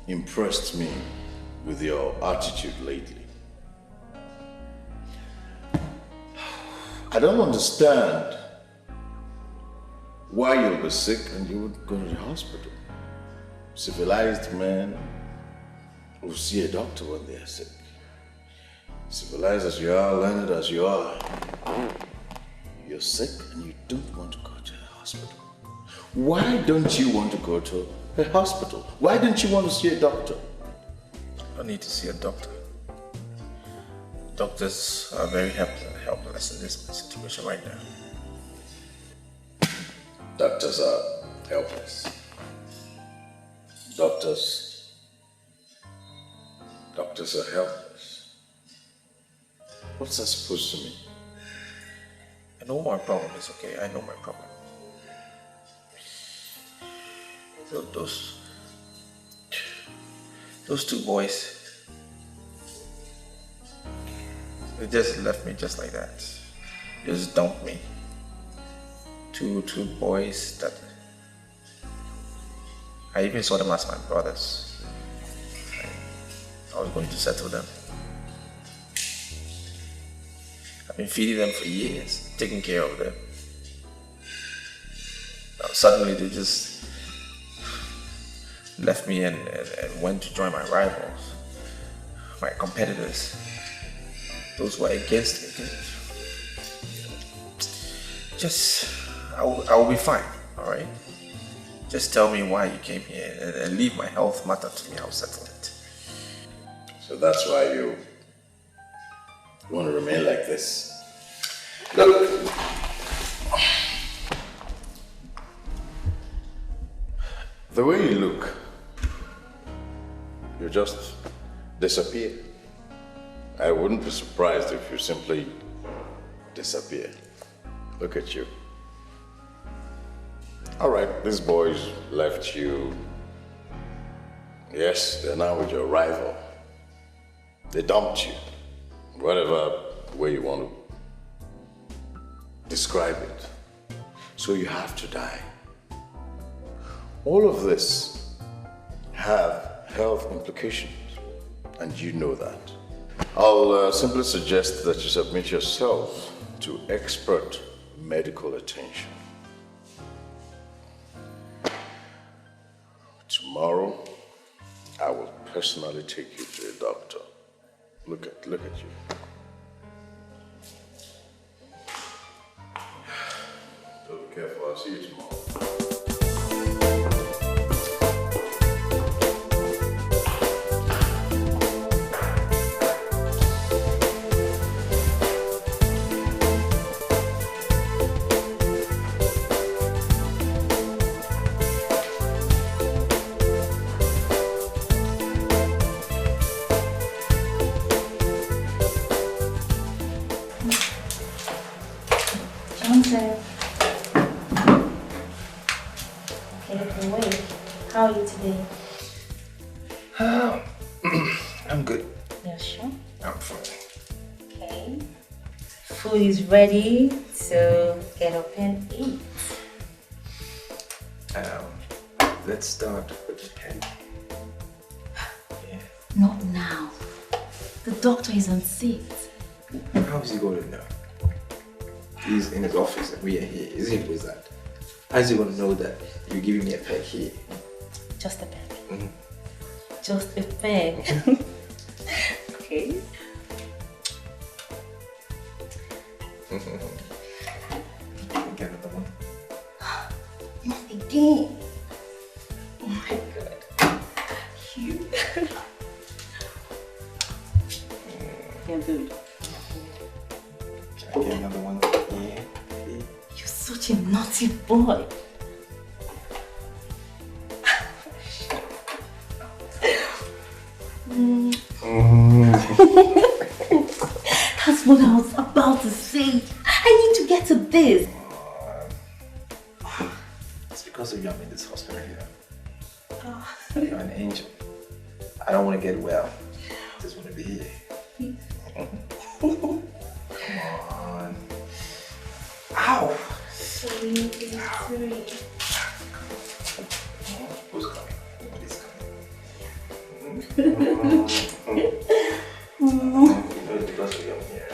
impressed me with your attitude lately. I don't understand why you'll be sick and you would go to the hospital. Civilized men will see a doctor when they are sick. Civilized as you are, learned as you are, you're sick and you don't want to go to the hospital. Why don't you want to go to a hospital? Why don't you want to see a doctor? I need to see a doctor. Doctors are very helpless in this situation right now. Doctors are helpless. Doctors are helpless. What's that supposed to mean? I know my problem is, okay? I know my problem. Those two boys, they just left me just like that. Just dumped me. Two boys that I even saw them as my brothers. I was going to settle them. I've been feeding them for years, taking care of them. Now suddenly they just left me and went to join my rivals, my competitors, those who are against me. I will be fine, all right? Just tell me why you came here and leave my health matter to me. I'll settle it. So that's why you want to remain like this? Look, the way you look, you just disappear. I wouldn't be surprised if you simply disappear. Look at you. All right, these boys left you. Yes, they're now with your rival. They dumped you. Whatever way you want to describe it. So you have to die. All of this have health implications, and you know that. I'll simply suggest that you submit yourself to expert medical attention. Tomorrow, I will personally take you to a doctor. Look at you. So be careful, I'll see you tomorrow. How are you today? I'm good. Yeah, sure? I'm fine. Okay. Food is ready, so get up and eat. Let's start with the pen. Yeah. Not now. The doctor is on seat. How is he going to know? He's in his office and we are here. Is it with that? How is he going to know that you're giving me a peg here? Just a peg. Mm-hmm. Just a peg. Okay. Get another one. Not again. Oh my god. You. You're good. Can I get another one? Yeah. You're such a naughty boy. That's what I was about to say. I need to get to this. It's because of you I'm in this hospital here. Oh. You're an angel. I don't want to get well. I just want to be here. Come on. Ow! Sorry. Who's coming? Nobody's coming. Because of your hair.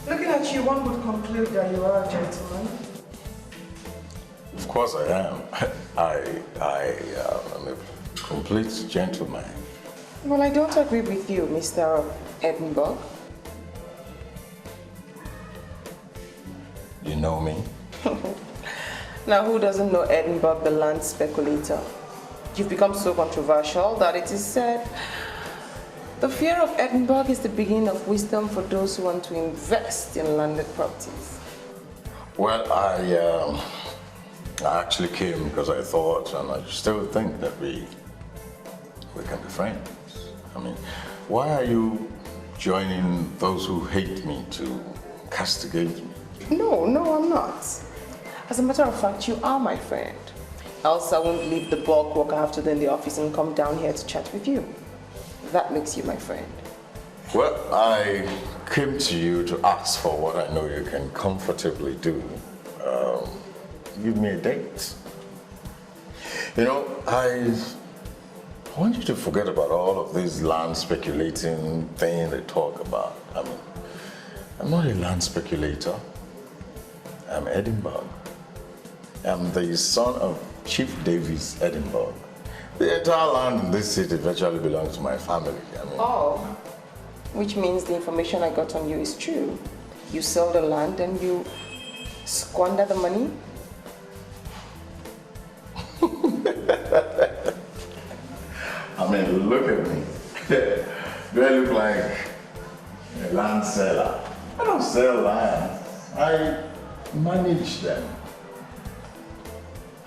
Looking at you, one would conclude that you are a gentleman. Of course I am. I'm a complete gentleman. Well, I don't agree with you, Mr. Edinburgh. You know me? Now, who doesn't know Edinburgh, the land speculator? You've become so controversial that it is said the fear of Edinburgh is the beginning of wisdom for those who want to invest in landed properties. Well, I actually came because I thought, and I still think, that we can be friends. I mean, why are you joining those who hate me to castigate me? No, I'm not. As a matter of fact, you are my friend. Else I won't leave the bulk work I have to do in the office and come down here to chat with you. That makes you my friend. Well, I came to you to ask for what I know you can comfortably do. Give me a date. You know, I want you to forget about all of this land speculating thing they talk about. I mean, I'm not a land speculator. I'm Edinburgh. I'm the son of Chief Davis Edinburgh. The entire land in this city virtually belongs to my family. I mean, Oh, which means the information I got on you is true. You sell the land and you squander the money? I mean, look at me. Do I look like a land seller? I don't sell land. I manage them.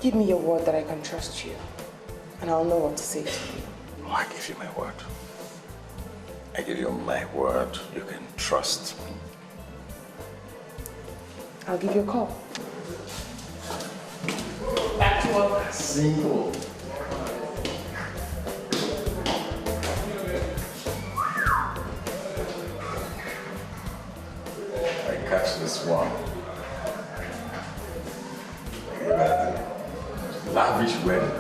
Give me your word that I can trust you, and I'll know what to say to you. Oh, I give you my word. I give you my word. You can trust me. I'll give you a call. Back to work. Simple. I catch this one. Lavish wedding.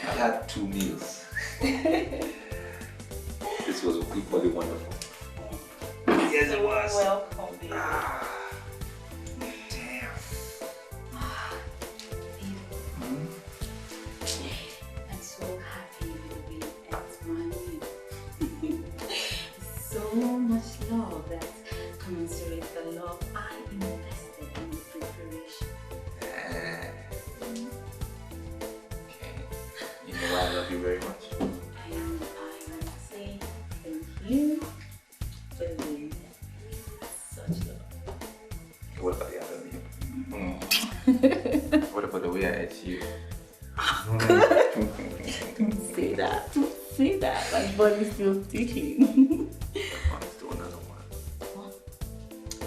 I had 2 meals. This was equally wonderful. Yes, it was. Welcome, baby. Damn. I'm so happy you'll be at money. So much love that commensurates the love I invested in the preparation. Okay. You know I love you very much. And I want to say thank you for being such love. What about the other you? What about the way I ate you? Don't say that. Don't say that. My body's still ticking. Let's do another one.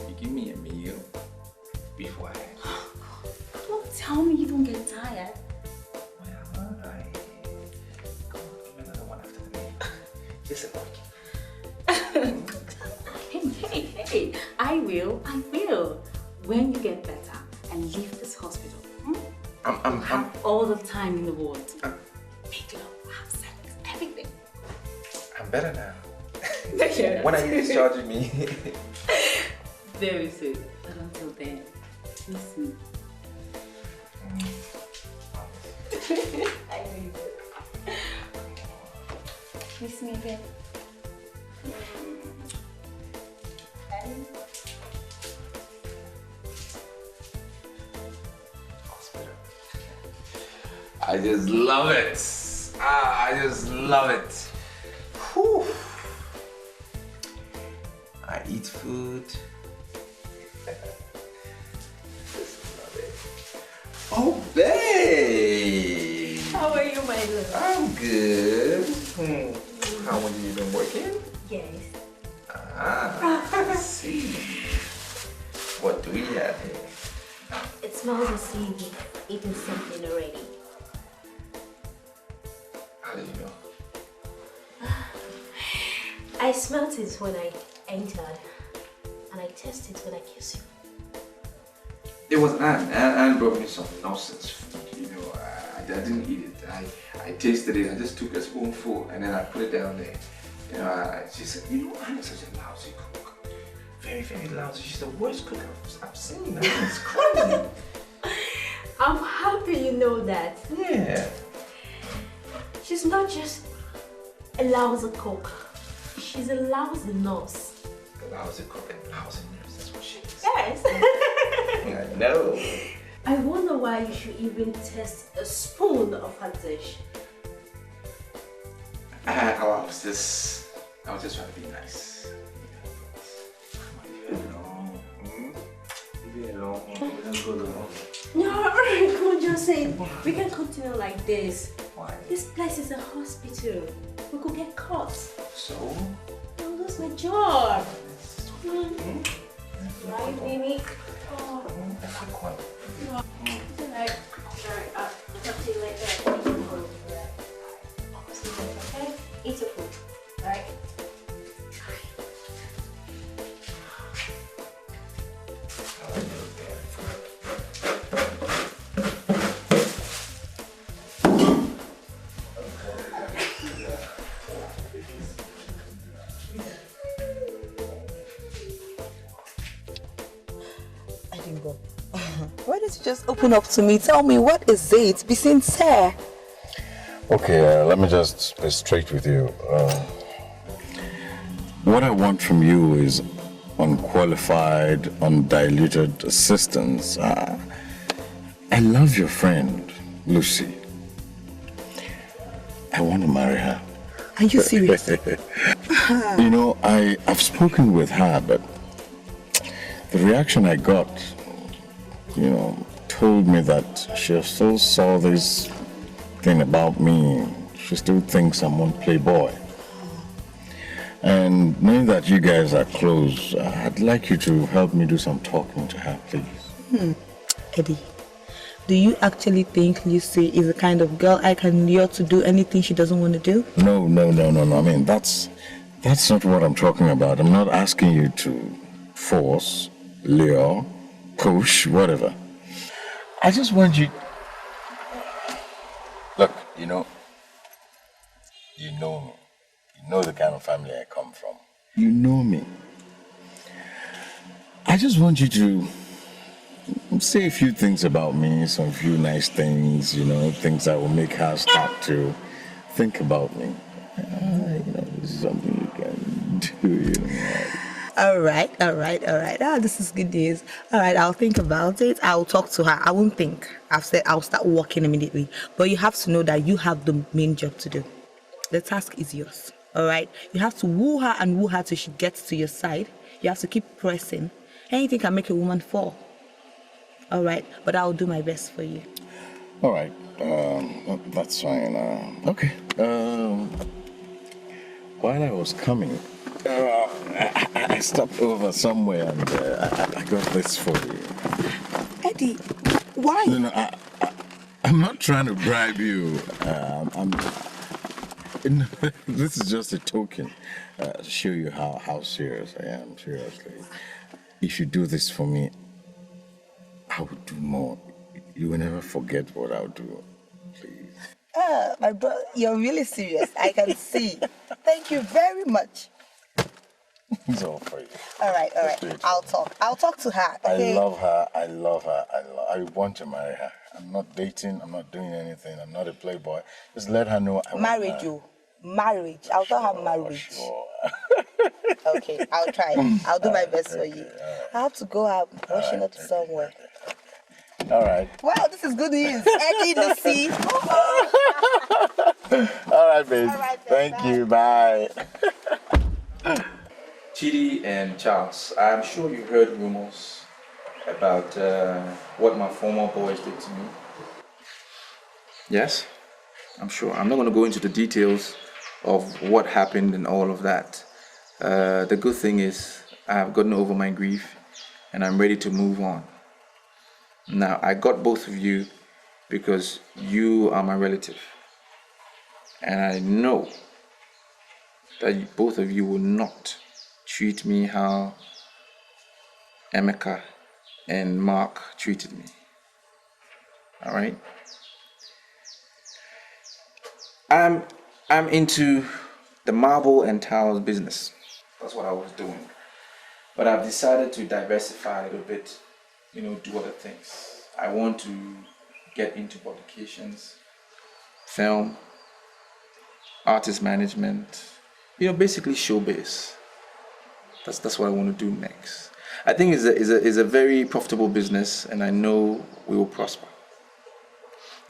You give me a meal before I ate you. Don't tell me you don't get tired. Well, I... Come on, give me another one after the meal. Just a quick. Hey, I will. When you get better and leave this hospital, have all the time in the world. Make love, have sex, everything. I'm better now. Yeah. When are you discharging me? Very soon. But until then, miss me. I will. Miss me again. I just love it. I just love it. Whew. I eat food. Just love it. Oh, babe. How are you, my love? I'm good. How long have you been working? Yes. I see. What do we have here? It smells as if you've eaten something already. How do you know? I I smelt it when I entered, and I tasted it when I kissed you. It was Anne. Anne brought me some nonsense food. You know, I didn't eat it. I tasted it. I just took a spoonful and then I put it down there. You know, she said, you know, Anne is such a lousy cook. Very, very lousy. She's the worst cook I've seen. It's crazy. I'm happy you know that. Yeah. She's not just a lousy cook. She's a lousy nurse. A lousy cook and lousy nurse. That's what she is. Yes. I know. I wonder why you should even test a spoon of her dish. I was just trying to be nice. Leave it alone. Leave it alone. Let's go alone. No, come on, Jose. We can't continue like this. Why? This place is a hospital. We could get caught. So? I'll lose my job. Right, baby? Oh. Alright. I'll talk to you later. Okay? Eat your food. Alright? Why don't you just open up to me? Tell me, what is it? Be sincere. Okay, let me just be straight with you. What I want from you is unqualified, undiluted assistance. I love your friend, Lucy. I want to marry her. Are you serious? You know, I've spoken with her, but the reaction I got, you know, told me that she still saw this thing about me. She still thinks I'm one playboy. And knowing that you guys are close, I'd like you to help me do some talking to her, please. Eddie, do you actually think Lucy is the kind of girl I can lure to do anything she doesn't want to do? No. I mean, that's not what I'm talking about. I'm not asking you to force, lure, push, whatever. I just want you... Look, you know me. You know the kind of family I come from. You know me. I just want you to say a few things about me, some few nice things, you know, things that will make her start to think about me. You know, this is something you can do, you know. All right. This is good news. All right, I'll think about it. I'll talk to her. I won't think. I've said I'll start working immediately. But you have to know that you have the main job to do. The task is yours. All right? You have to woo her till she gets to your side. You have to keep pressing. Anything can make a woman fall. All right? But I'll do my best for you. All right. That's fine. Okay. While I was coming, I stopped over somewhere and I got this for you. Eddie, why? No, I'm not trying to bribe you. This is just a token to show you how serious I am, seriously. If you do this for me, I will do more. You will never forget what I'll do, please. My brother, you're really serious. I can see. Thank you very much. It's all for you. All right. I'll talk to her. Okay? I love her. I want to marry her. I'm not dating. I'm not doing anything. I'm not a playboy. Just let her know I marriage you. Marriage. I'll tell her marriage. Sure. Okay, I'll try. I'll do my best for you. I have to go out rushing up somewhere. All right. Wow, this is good news. Eddie, Lucy. All right, babe. All right, thank you. Bye. Chidi and Charles, I'm sure you heard rumors about what my former boys did to me. Yes? I'm sure. I'm not going to go into the details of what happened and all of that. The good thing is I've gotten over my grief and I'm ready to move on. Now, I got both of you because you are my relative. And I know that both of you will not treat me how Emeka and Mark treated me. Alright? I'm into the marble and tiles business. That's what I was doing. But I've decided to diversify a little bit, do other things. I want to get into publications, film, artist management, basically showbiz. That's what I want to do next. I think it's a very profitable business, and I know we will prosper.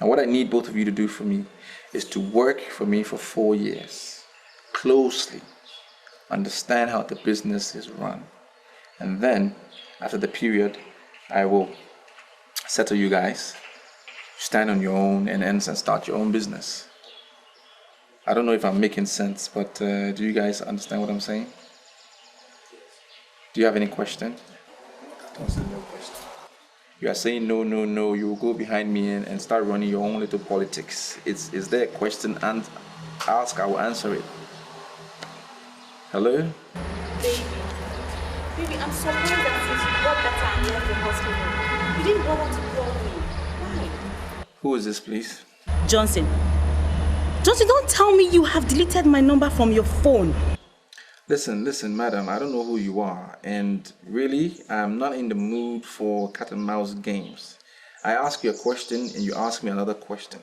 And what I need both of you to do for me is to work for me for 4 years, closely, understand how the business is run. And then, after the period, I will settle you guys, stand on your own and start your own business. I don't know if I'm making sense, but do you guys understand what I'm saying? Do you have any question? Don't say no question. You are saying no, no, no. You will go behind me and start running your own little politics. Is there a question and ask? I will answer it. Hello? Baby, I'm surprised that since you got better and left the hospital, you didn't bother to call me. Why? Who is this, please? Johnson, don't tell me you have deleted my number from your phone. Listen, madam, I don't know who you are, and really, I'm not in the mood for cat and mouse games. I ask you a question and you ask me another question.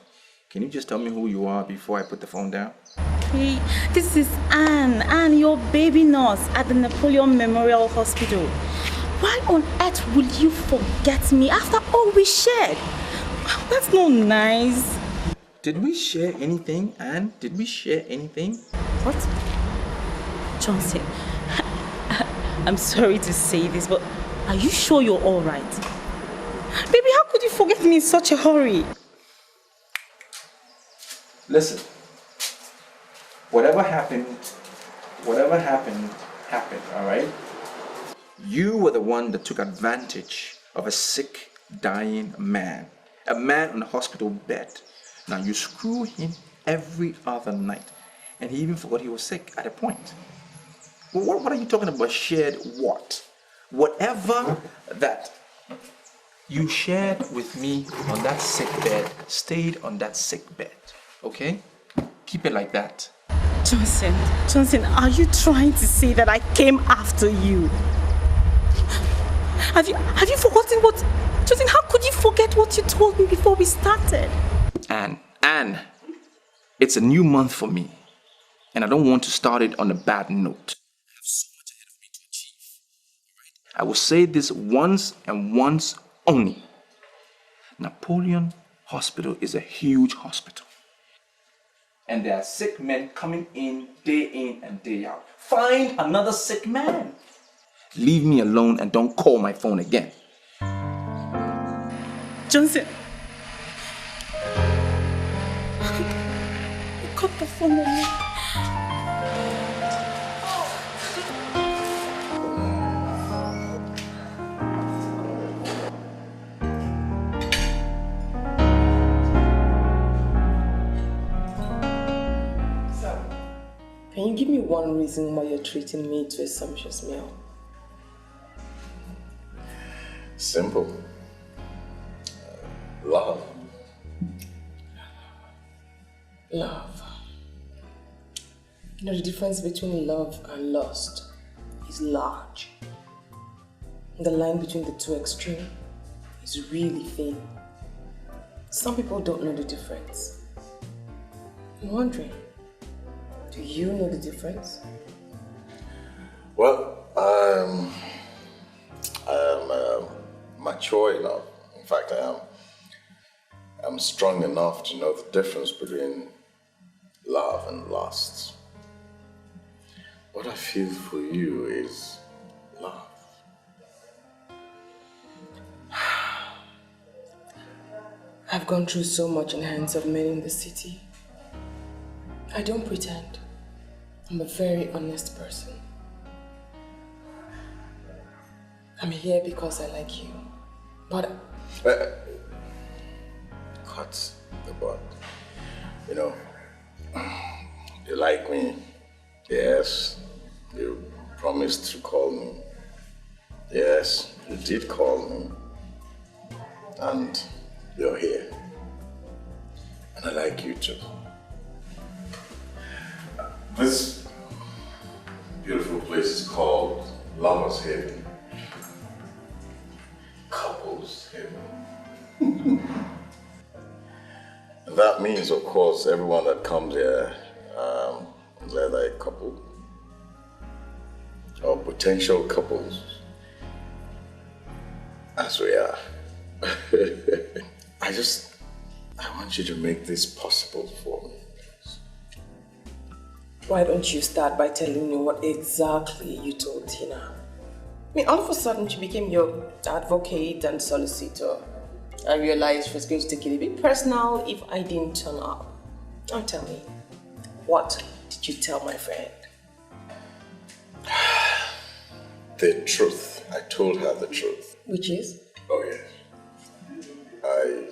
Can you just tell me who you are before I put the phone down? Okay, this is Anne, your baby nurse at the Napoleon Memorial Hospital. Why on earth would you forget me after all we shared? That's not nice. Did we share anything, Anne? Did we share anything? What? Johnson, I'm sorry to say this, but are you sure you're all right? Baby, how could you forget me in such a hurry? Listen, whatever happened, all right? You were the one that took advantage of a sick, dying man, a man on a hospital bed. Now you screw him every other night, and he even forgot he was sick at a point. Well, what are you talking about? Shared what? Whatever that you shared with me on that sick bed stayed on that sick bed. Okay? Keep it like that. Johnson, are you trying to say that I came after you? Have you forgotten what... Johnson, how could you forget what you told me before we started? Anne, it's a new month for me, and I don't want to start it on a bad note. I have so much ahead of me to achieve. Right? I will say this once and once only. Napoleon Hospital is a huge hospital. And there are sick men coming in and day out. Find another sick man. Leave me alone and don't call my phone again. Johnson. Cut the phone on me. Can you give me one reason why you're treating me to a sumptuous meal? Simple. Love. Love. You know, the difference between love and lust is large. The line between the two extremes is really thin. Some people don't know the difference. I'm wondering, do you know the difference? Well, I'm mature enough. In fact, I'm strong enough to know the difference between love and lust. What I feel for you is love. I've gone through so much in the hands of men in the city. I don't pretend. I'm a very honest person. I'm here because I like you. But... Cut the butt. You know, you like me, Yes, you promised to call me. Yes, you did call me. And you're here. And I like you too. This beautiful place is called Lover's Haven. Couples Haven. And that means, of course, everyone that comes here is either a couple or potential couples, as we are. I want you to make this possible for me. Why don't you start by telling me what exactly you told Tina? I mean, all of a sudden she became your advocate and solicitor. I realized she was going to take it a bit personal if I didn't turn up. Now tell me, what did you tell my friend? The truth. I told her the truth. Which is? Oh, yes. I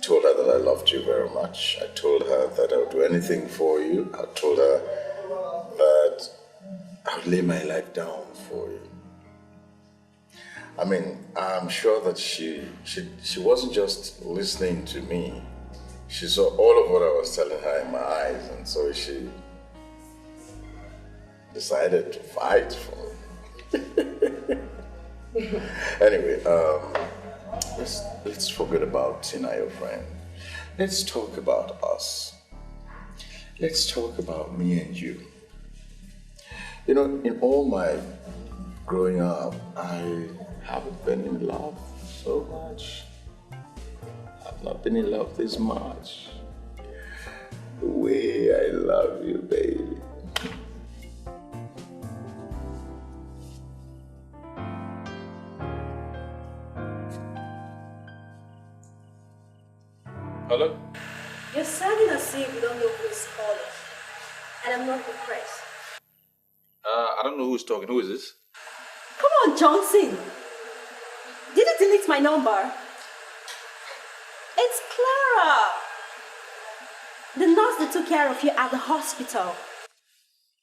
told her that I loved you very much. I told her that I would do anything for you. I told her that I would lay my life down for you. I mean, I'm sure that she wasn't just listening to me. She saw all of what I was telling her in my eyes, and so she decided to fight for me. Anyway, let's forget about Tina, your friend. Let's talk about us. Let's talk about me and you. You know, in all my growing up, I haven't been in love so much. I've not been in love this much. The way I love you, baby. Hello? You're sounding as if you don't know who is calling. And I'm not impressed. I don't know who's talking. Who is this? Come on, Johnson. Did you delete my number? It's Clara. The nurse that took care of you at the hospital.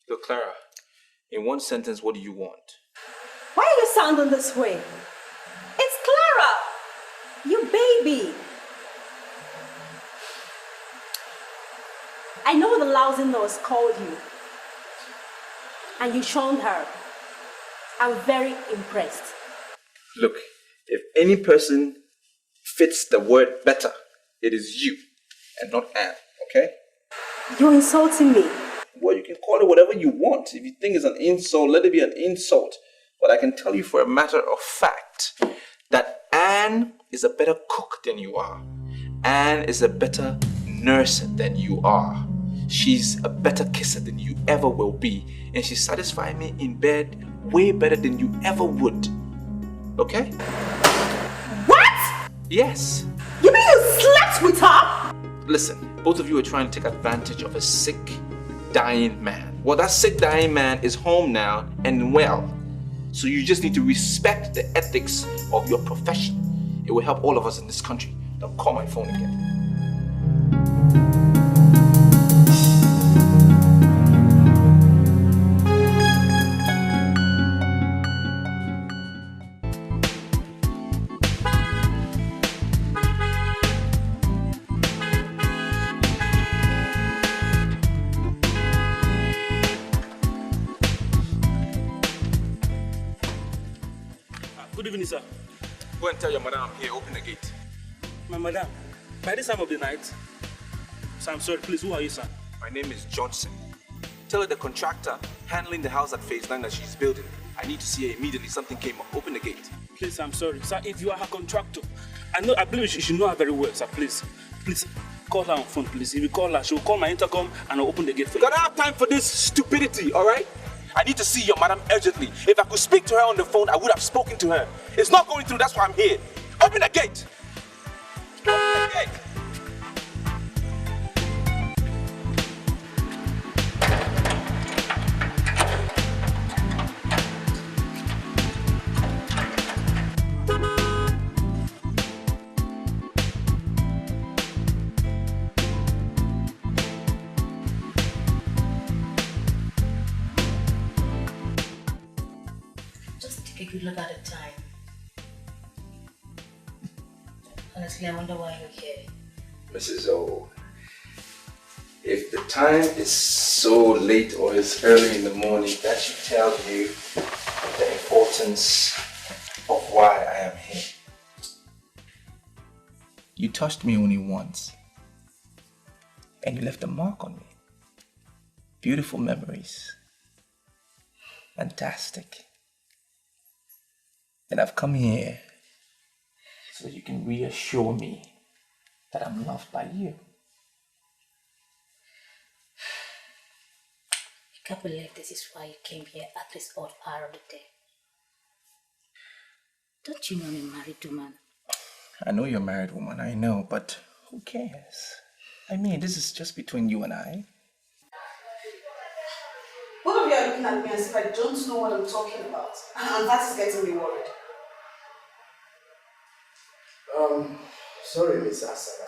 Look, Clara, in one sentence, what do you want? Why are you sounding this way? It's Clara. You baby. I know the lousy nurse called you. And you shunned her. I'm very impressed. Look, if any person fits the word better, it is you and not Anne, okay? You're insulting me. Well, you can call it whatever you want. If you think it's an insult, let it be an insult. But I can tell you for a matter of fact that Anne is a better cook than you are. Anne is a better nurse than you are. She's a better kisser than you ever will be. And she satisfies me in bed way better than you ever would. Okay? What? Yes. You mean you slept with her? Listen, both of you are trying to take advantage of a sick, dying man. Well, that sick, dying man is home now and well. So you just need to respect the ethics of your profession. It will help all of us in this country. Now call my phone again. Good evening, sir. Go and tell your madam I'm here. Open the gate. My madam, by this time of the night, sir, I'm sorry, please, who are you, sir? My name is Johnson. Tell her the contractor handling the house at phase 9 that she's building. I need to see her immediately. Something came up. Open the gate. Please, I'm sorry. Sir, if you are her contractor, I believe you should know her very well, sir. Please, call her on phone, please. If you call her, she'll call my intercom and I'll open the gate for you. I don't have time for this stupidity, all right? I need to see your madam urgently. If I could speak to her on the phone, I would have spoken to her. It's not going through, that's why I'm here. Open the gate! Open the gate! Take a good look at the time. Honestly, I wonder why you're here. Mrs. O, if the time is so late or it's early in the morning, that should tell you the importance of why I am here. You touched me only once, and you left a mark on me. Beautiful memories. Fantastic. And I've come here so you can reassure me that I'm loved by you. I can't believe this is why you came here at this odd hour of the day. Don't you know I'm a married woman? I know you're a married woman, I know, but who cares? I mean, this is just between you and I. Both of you are looking at me as if I don't know what I'm talking about. And that is getting me worried. Sorry, Miss Asana.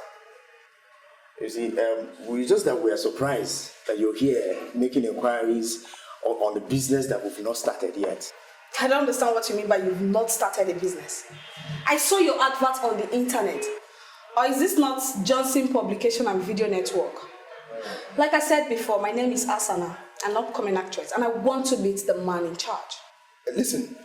You see, we are surprised that you're here making inquiries on the business that we've not started yet. I don't understand what you mean by you've not started a business. I saw your advert on the internet. Or is this not Johnson Publication and Video Network? Like I said before, my name is Asana, an upcoming actress, and I want to meet the man in charge. Listen,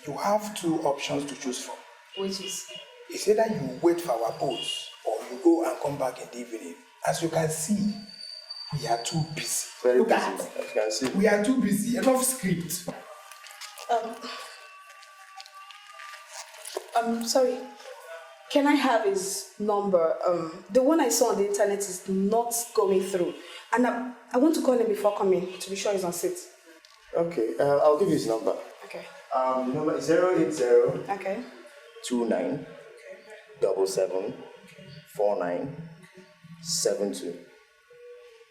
you have two options to choose from. Which is? It's either you wait for our boss or you go and come back in the evening. As you can see, we are too busy. Very Look busy, at as you can see. We are too busy. Enough script. Sorry. Can I have his number? The one I saw on the internet is not going through. And I want to call him before coming to be sure he's on seat. Okay, I'll give you his number. Okay. Number is 080 Okay. 29 77 49 72.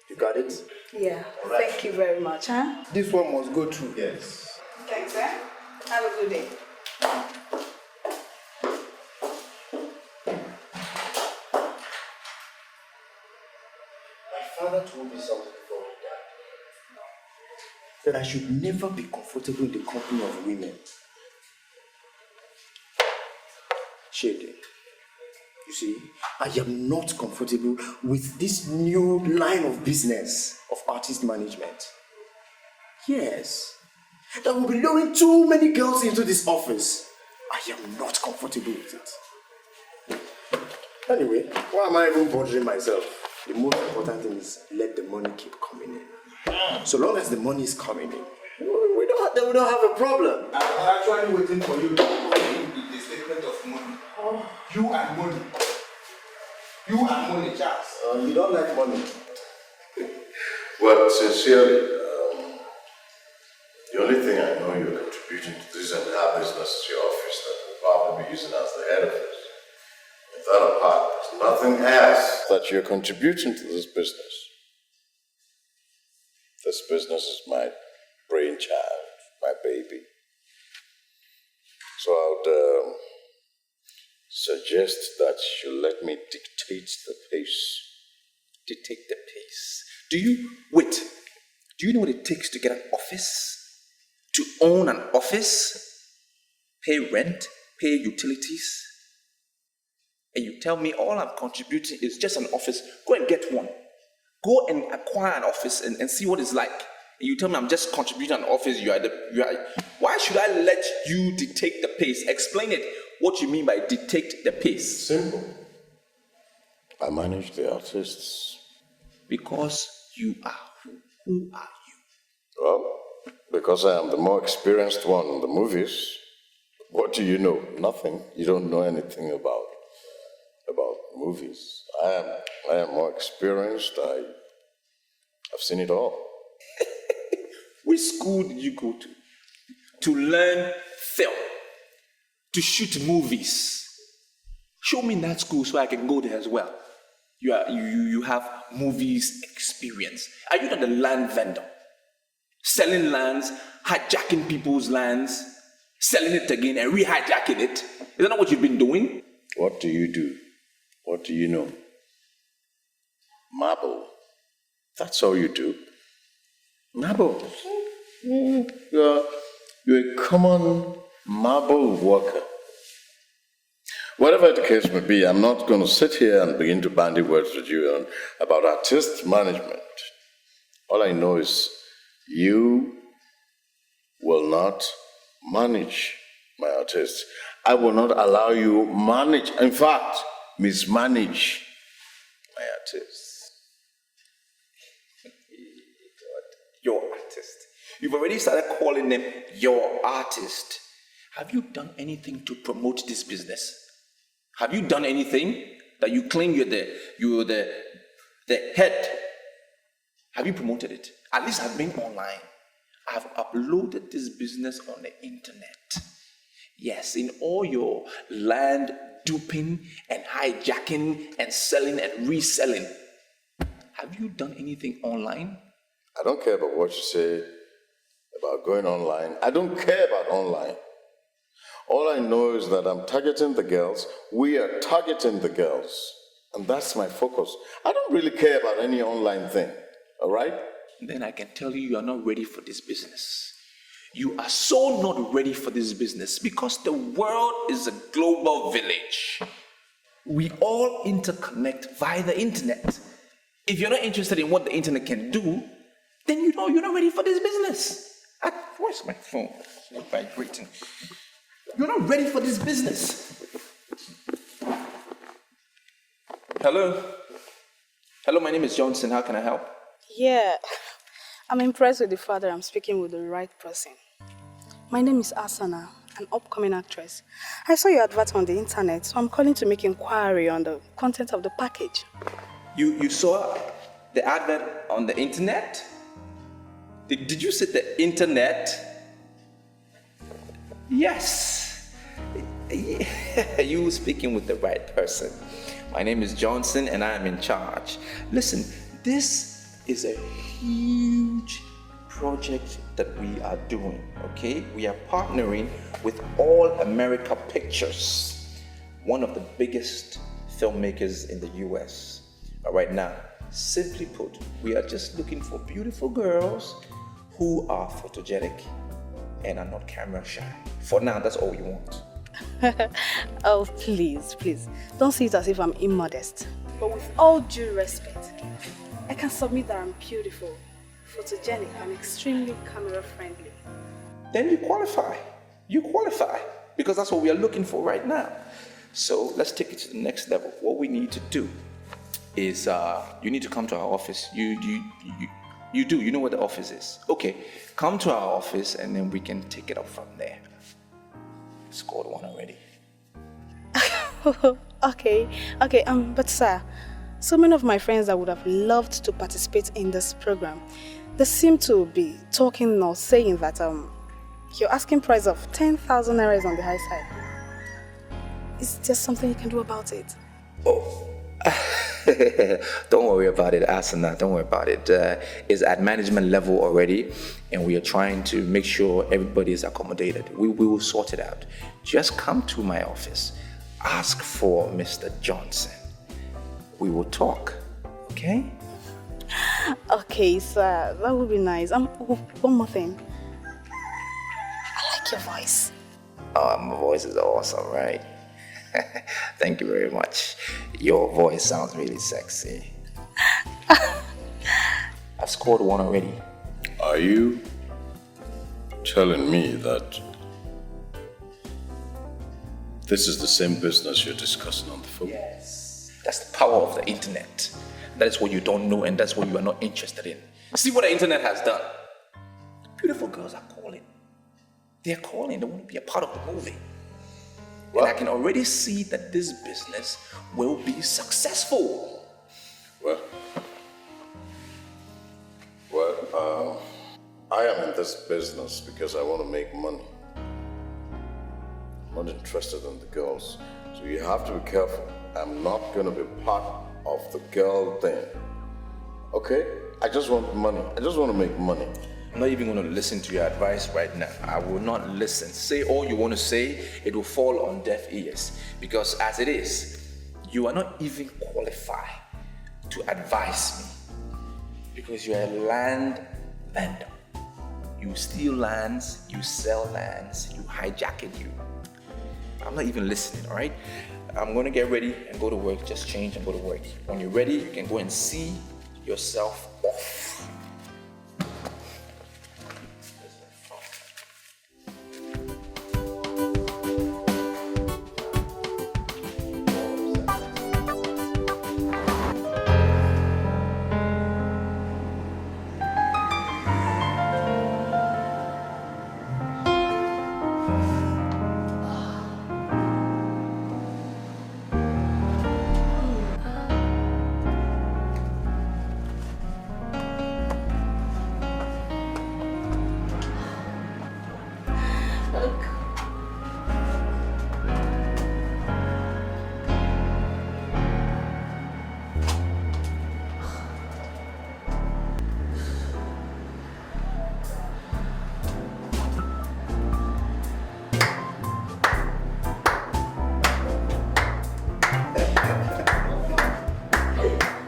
You got it? Yeah. Right. Thank you very much, huh? This one must go through. Yes. Thanks, eh? Have a good day. My father told me something before he died. That I should never be comfortable in the company of women. Shady. You see, I am not comfortable with this new line of business of artist management. Yes. That will be luring too many girls into this office. I am not comfortable with it. Anyway, why am I even bothering myself? The most important thing is let the money keep coming in. So long as the money is coming in, we don't have a problem. I'm actually waiting for you to complete the statement of money. You and money. You and money, Charles. You don't like money. Well, sincerely, the only thing I know you're contributing to this entire business is your office that we'll probably be using as the head of it. With that apart, there's nothing else that you're contributing to this business. This business is my brainchild, my baby. So I would suggest that you let me dictate the pace. Dictate the pace. Do you know what it takes to get an office? To own an office? Pay rent? Pay utilities? And you tell me all I'm contributing is just an office. Go and get one. Go and acquire an office and see what it's like. And you tell me I'm just contributing an office. Why should I let you dictate the pace? Explain it. What you mean by dictate the pace? Simple. I manage the artists. Because you are who are you? Well, because I am the more experienced one in the movies. What do you know? Nothing. You don't know anything about movies. I am more experienced. I've seen it all. Which school did you go to? To learn film? To shoot movies? Show me that school so I can go there as well. You have movies experience. Are you not a land vendor? Selling lands, hijacking people's lands, selling it again and re-hijacking it? Is that not what you've been doing? What do you do? What do you know? Marble. That's all you do. Marble. You're a common marble worker. Whatever the case may be, I'm not going to sit here and begin to bandy words with you about artist management. All I know is you will not manage my artists. I will not allow you manage, in fact, mismanage my artists. Your artist. You've already started calling them your artist. Have you done anything to promote this business? Have you done anything that you claim you're the head? Have you promoted it? At least I've been online. I've uploaded this business on the internet. Yes, in all your land duping and hijacking and selling and reselling. Have you done anything online? I don't care about what you say about going online. I don't care about online. All I know is that I'm targeting the girls. We are targeting the girls. And that's my focus. I don't really care about any online thing. All right? Then I can tell you are not ready for this business. You are so not ready for this business because the world is a global village. We all interconnect via the internet. If you're not interested in what the internet can do, then you know you're not ready for this business. Where's my phone? It's not vibrating. You're not ready for this business. Hello? Hello, my name is Johnson. How can I help? Yeah, I'm impressed with the fact that I'm speaking with the right person. My name is Asana, an upcoming actress. I saw your advert on the internet, so I'm calling to make inquiry on the content of the package. You saw the advert on the internet? Did you say the internet? Yes. You speaking with the right person. My name is Johnson and I am in charge. Listen, this is a huge project that we are doing, okay? We are partnering with All America Pictures, one of the biggest filmmakers in the US. Right now, simply put, we are just looking for beautiful girls who are photogenic and are not camera shy. For now, that's all we want. Oh, please, please. Don't see it as if I'm immodest. But with all due respect, I can submit that I'm beautiful, photogenic, and extremely camera friendly. Then you qualify. You qualify. Because that's what we are looking for right now. So let's take it to the next level. What we need to do is you need to come to our office. You do. You know where the office is. Okay, come to our office and then we can take it up from there. Scored one already. Okay. But sir, so many of my friends that would have loved to participate in this program, they seem to be talking or saying that your asking price of 10,000 naira is on the high side. Is there something you can do about it? Oh. Don't worry about it, Asana. Don't worry about it. It's at management level already, and we are trying to make sure everybody is accommodated. We will sort it out. Just come to my office. Ask for Mr. Johnson. We will talk. Okay? Okay, sir. That would be nice. One more thing. I like your voice. Oh, my voice is awesome, right? Thank you very much. Your voice sounds really sexy. I've scored one already. Are you telling me that this is the same business you're discussing on the phone? Yes. That's the power of the internet. That is what you don't know and that's what you are not interested in. See what the internet has done. Beautiful girls are calling. They're calling. They want to be a part of the movie. Well, and I can already see that this business will be successful. Well, I am in this business because I want to make money. I'm not interested in the girls. So you have to be careful. I'm not going to be part of the girl thing. Okay? I just want money. I just want to make money. I'm not even going to listen to your advice right now. I will not listen. Say all you want to say, it will fall on deaf ears. Because as it is, you are not even qualified to advise me. Because you are a land vendor. You steal lands, you sell lands, you hijack it, you. I'm not even listening, all right? I'm gonna get ready and go to work. Just change and go to work. When you're ready, you can go and see yourself off.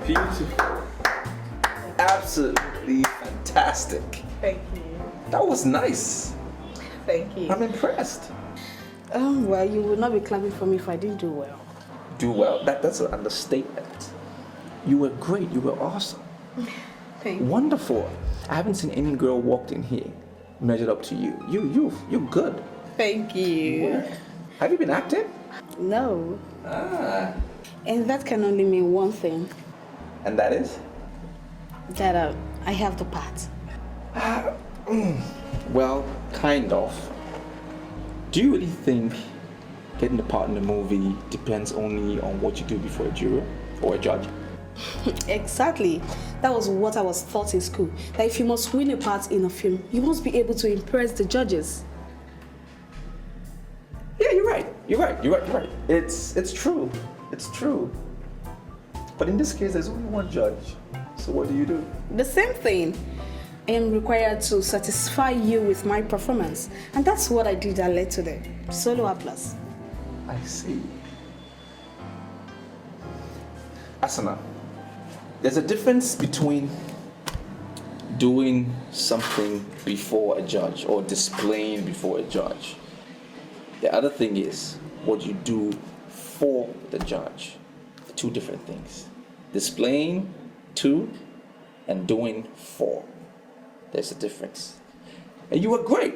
Beautiful. Absolutely fantastic. Thank you. That was nice. Thank you. I'm impressed. Well, you would not be clapping for me if I didn't do well. Do well. That's an understatement. You were great. You were awesome. Thank you. Wonderful. I haven't seen any girl walked in here measured up to you. You're good. Thank you. Have you been acting? No. Ah. And that can only mean one thing. And that is? That I have the part. Well, kind of. Do you really think getting the part in the movie depends only on what you do before a juror or a judge? Exactly. That was what I was taught in school. That if you must win a part in a film, you must be able to impress the judges. Yeah, you're right. It's true. It's true. But in this case, there's only one judge. So what do? The same thing. I am required to satisfy you with my performance. And that's what I did that led to the solo applause. I see. Asana, there's a difference between doing something before a judge or displaying before a judge. The other thing is what you do for the judge. Two different things. Displaying to and doing for. There's a difference. And you were great.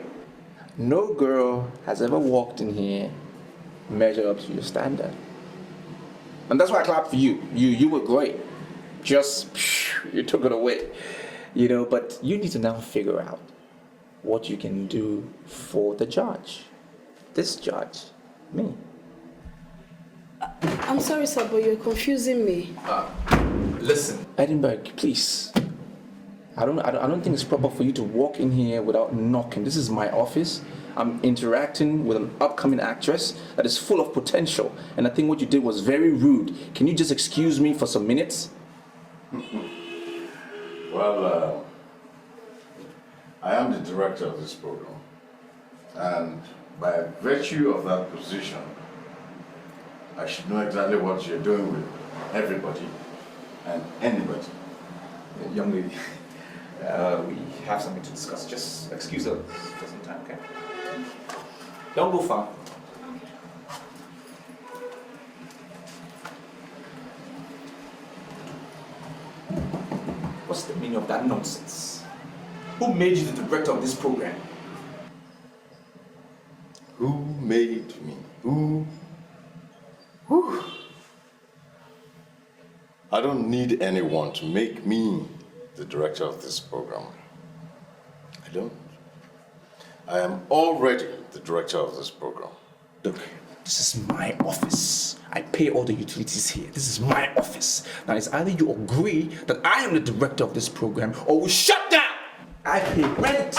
No girl has ever walked in here measured up to your standard. And that's why I clap for you. You were great. Just, you took it away. But you need to now figure out what you can do for the judge. This judge, me. I'm sorry, sir, but you're confusing me. Listen, Edinburgh, please. I don't think it's proper for you to walk in here without knocking. This is my office. I'm interacting with an upcoming actress that is full of potential. And I think what you did was very rude. Can you just excuse me for some minutes? Well, I am the director of this program. And by virtue of that position, I should know exactly what you're doing with everybody and anybody. Young lady, we have something to discuss. Just excuse us for some time, okay? Don't go far. What's the meaning of that nonsense? Who made you the director of this program? Who made me? Who? I don't need anyone to make me the director of this program. I don't. I am already the director of this program. Look, this is my office. I pay all the utilities here. This is my office. Now it's either you agree that I am the director of this program or we shut down. I pay rent.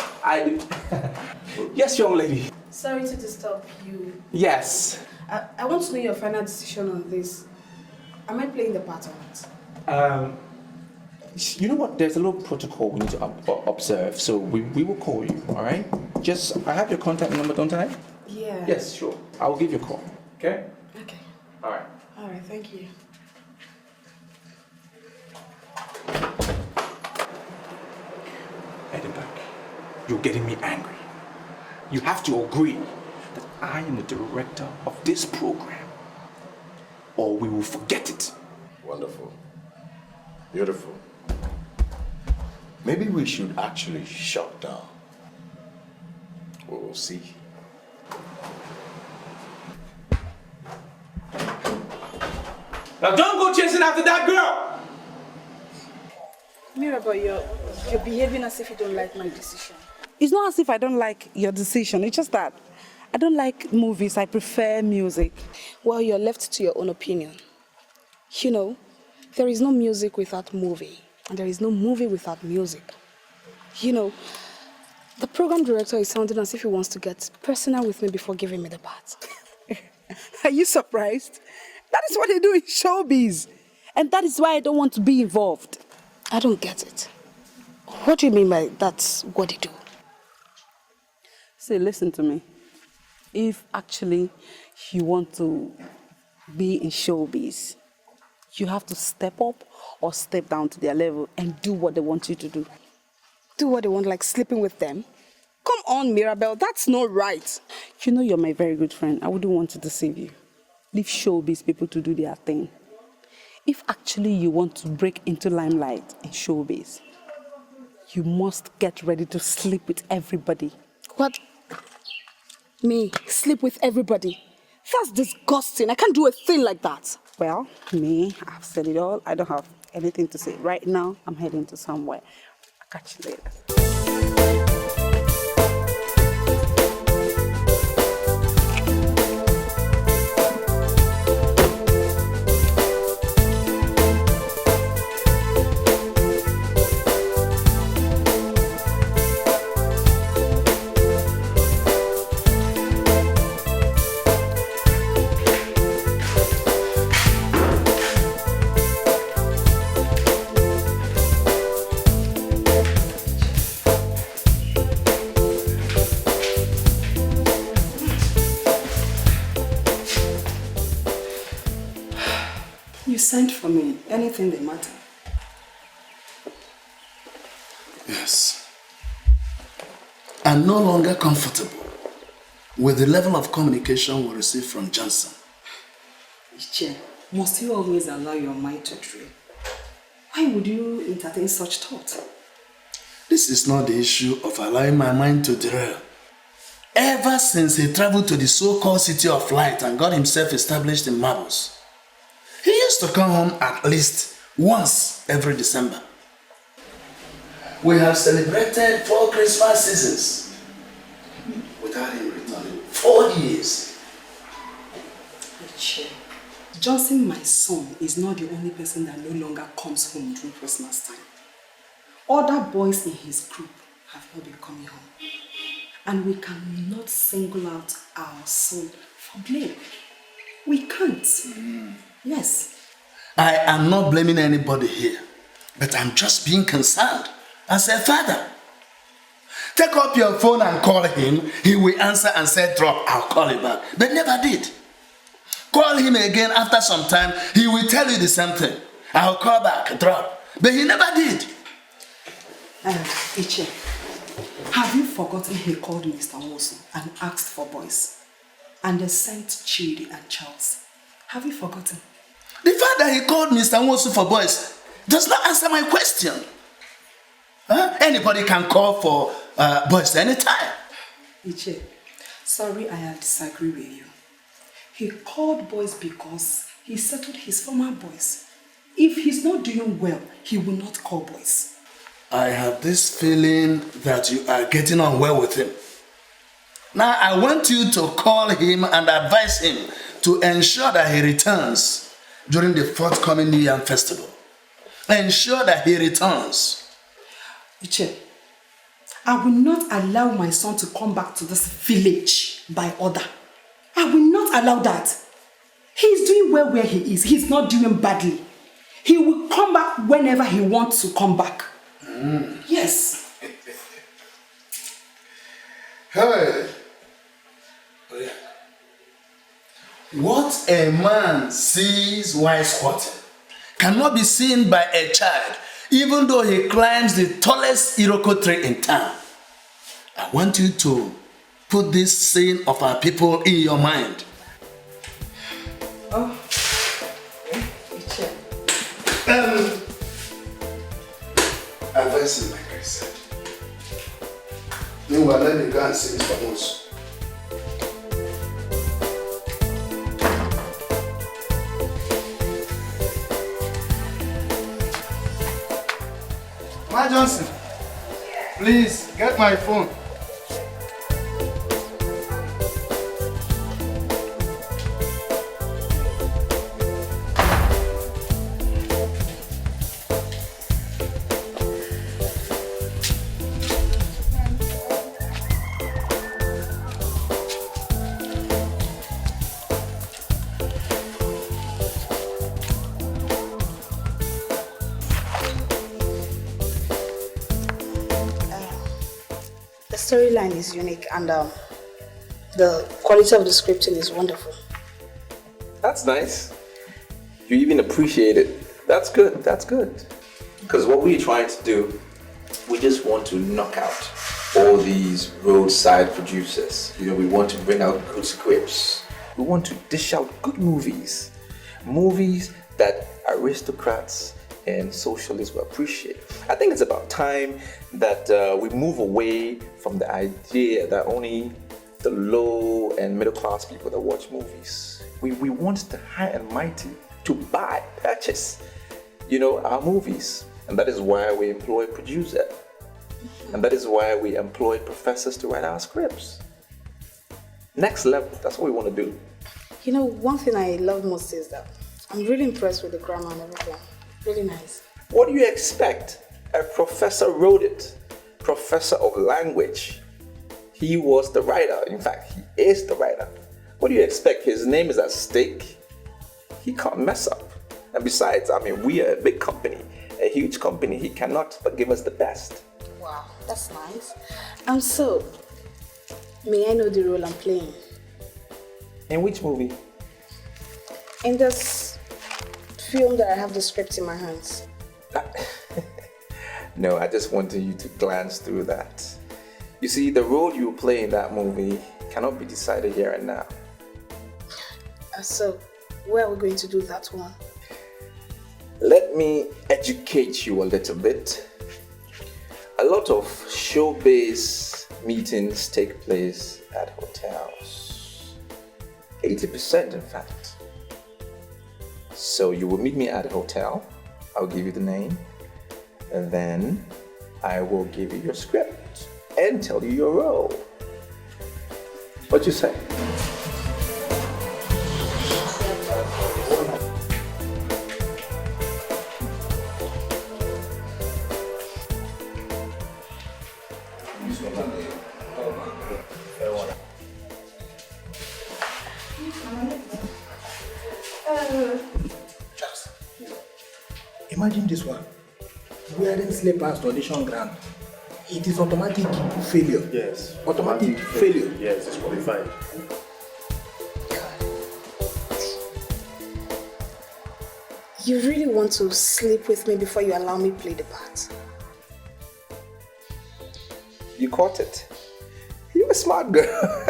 Yes, young lady. Sorry to disturb you. Yes. I want to know your final decision on this. Am I playing the part or not? You know what? There's a little protocol we need to observe, so we will call you, all right? I have your contact number, don't I? Yeah. Yes, sure. I will give you a call, okay? Okay. All right. All right, thank you. Edinburgh, You're getting me angry. You have to agree that I am the director of this program, or we will forget it. Wonderful. Beautiful. Maybe we should actually shut down. We will see. Now don't go chasing after that girl! Mirabel, you're behaving as if you don't like my decision. It's not as if I don't like your decision. It's just that I don't like movies. I prefer music. Well, you're left to your own opinion. You know, there is no music without movie. And there is no movie without music. You know, the program director is sounding as if he wants to get personal with me before giving me the part. Are you surprised? That is what they do in showbiz. And that is why I don't want to be involved. I don't get it. What do you mean by that's what they do? See, listen to me. If actually you want to be in showbiz, you have to step up or step down to their level and do what they want you to do. Do what they want, like sleeping with them? Come on, Mirabel, that's not right. You know you're my very good friend. I wouldn't want to deceive you. Leave showbiz people to do their thing. If actually you want to break into limelight in showbiz, you must get ready to sleep with everybody. What? Me? Sleep with everybody? That's disgusting. I can't do a thing like that. Well, me, I've said it all. I don't have anything to say. Right now, I'm heading to somewhere. I'll catch you later. Sent for me. Anything that matter. Yes. I'm no longer comfortable with the level of communication we receive from Johnson. Iche, must you always allow your mind to drill? Why would you entertain such thought? This is not the issue of allowing my mind to derail. Ever since he traveled to the so-called City of Light and got himself established in Marbles, he used to come home at least once every December. We have celebrated 4 Christmas seasons without him returning. 4 years. Johnson, my son, is not the only person that no longer comes home during Christmas time. Other boys in his group have not been coming home. And we cannot single out our son for blame. We can't. Yes. I am not blaming anybody here, but I'm just being concerned as a father. Take up your phone and call him. He will answer and say, drop, I'll call you back. But never did. Call him again after some time, he will tell you the same thing. I'll call back, drop. But he never did. Iche, have you forgotten he called Mr. Wilson and asked for boys? And they sent Chidi and Charles. Have you forgotten? The fact that he called Mr. Nwosu for boys does not answer my question. Anybody can call for boys anytime. Iche, sorry I disagree with you. He called boys because he settled his former boys. If he's not doing well, he will not call boys. I have this feeling that you are getting on well with him. Now I want you to call him and advise him to ensure that he returns during the forthcoming New Year Festival. Ensure that he returns. Iche, I will not allow my son to come back to this village by order. I will not allow that. He is doing well where he is. He's not doing badly. He will come back whenever he wants to come back. Yes. Hey. What a man sees while squatting cannot be seen by a child, even though he climbs the tallest Iroko tree in town. I want you to put this saying of our people in your mind. Oh. Adversing, like I said. Meanwhile, let me go and see Mr. Moose. Ma Johnson, please get my phone. The storyline is unique and the quality of the scripting is wonderful. That's nice. You even appreciate it. That's good, that's good. Because what we're trying to do, we just want to knock out all these roadside producers. You know, we want to bring out good scripts. We want to dish out good movies. Movies that aristocrats and socialists will appreciate. I think it's about time that we move away from the idea that only the low and middle class people that watch movies. We want the high and mighty to buy, purchase, you know, our movies. And that is why we employ producers. And that is why we employ professors to write our scripts. Next level, that's what we want to do. You know, one thing I love most is that I'm really impressed with the grammar and everything. Really nice. What do you expect? A professor wrote it. Professor of language. He was the writer. In fact, he is the writer. What do you expect? His name is at stake. He can't mess up. And besides, I mean, we are a big company, a huge company. He cannot but give us the best. Wow, that's nice. So, may I know the role I'm playing? In which movie? In this film that I have the script in my hands. No, I just wanted you to glance through that. You see, the role you play in that movie cannot be decided here and now. So, where are we going to do that one? Let me educate you a little bit. A lot of showbiz meetings take place at hotels. 80% in fact. So you will meet me at a hotel. I'll give you the name. And then I will give you your script and tell you your role. What you say? Imagine this one. Wearing slippers to audition ground. It is automatic failure. Yes. Automatic failure. Yes, it's qualified. You really want to sleep with me before you allow me play the part? You caught it. You're a smart girl.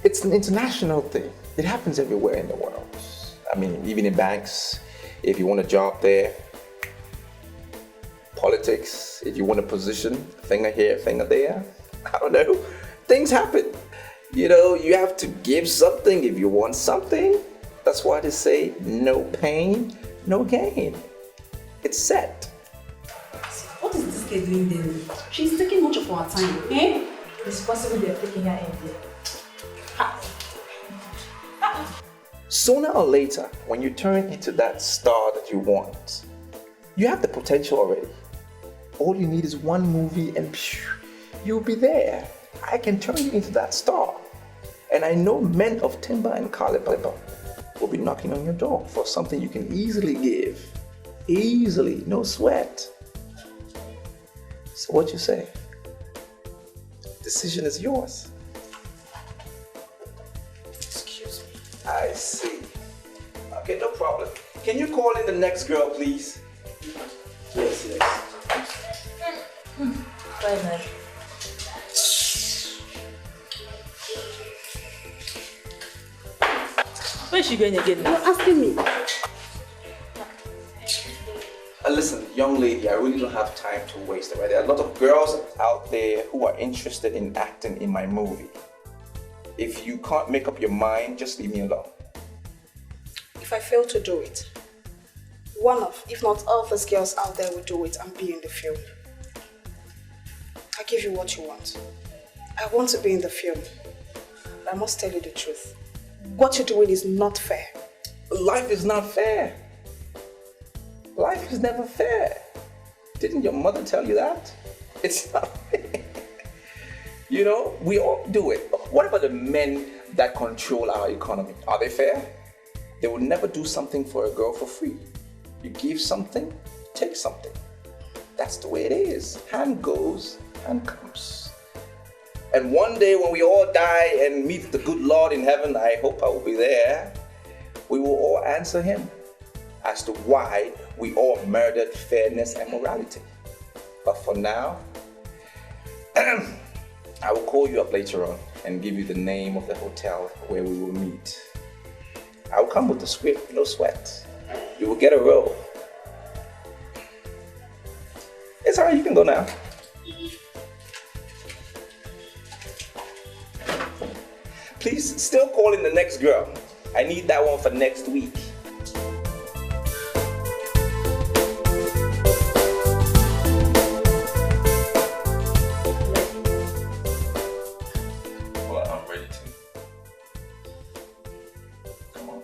It's an international thing. It happens everywhere in the world. I mean, even in banks, if you want a job there, politics, if you want a position, finger here, finger there, I don't know, things happen. You know, you have to give something if you want something. That's why they say no pain, no gain. It's set. What is this girl doing there? She's taking much of our time, eh? It's possible they're taking her in there. Sooner or later, when you turn into that star that you want, you have the potential already. All you need is one movie and you'll be there. I can turn you into that star. And I know men of timber and caliber will be knocking on your door for something you can easily give. Easily, no sweat. So what you say? Decision is yours. Excuse me. I see. Okay, no problem. Can you call in the next girl, please? Yes. Very nice. Where's she going again? You're asking me. Listen, young lady, I really don't have time to waste. Right? There are a lot of girls out there who are interested in acting in my movie. If you can't make up your mind, just leave me alone. If I fail to do it, one of, if not all of those girls out there will do it and be in the film. I give you what you want. I want to be in the film. But I must tell you the truth. What you're doing is not fair. Life is not fair. Life is never fair. Didn't your mother tell you that? It's not fair. You know, we all do it. What about the men that control our economy? Are they fair? They will never do something for a girl for free. You give something, take something. That's the way it is. Hand goes, hand comes. And one day when we all die and meet the good Lord in heaven, I hope I will be there, we will all answer him as to why we all murdered fairness and morality. But for now, I will call you up later on and give you the name of the hotel where we will meet. I will come with the script, no sweat. You will get a role. It's alright, you can go now. Please, still call in the next girl. I need that one for next week. Well, I'm ready to. Come on.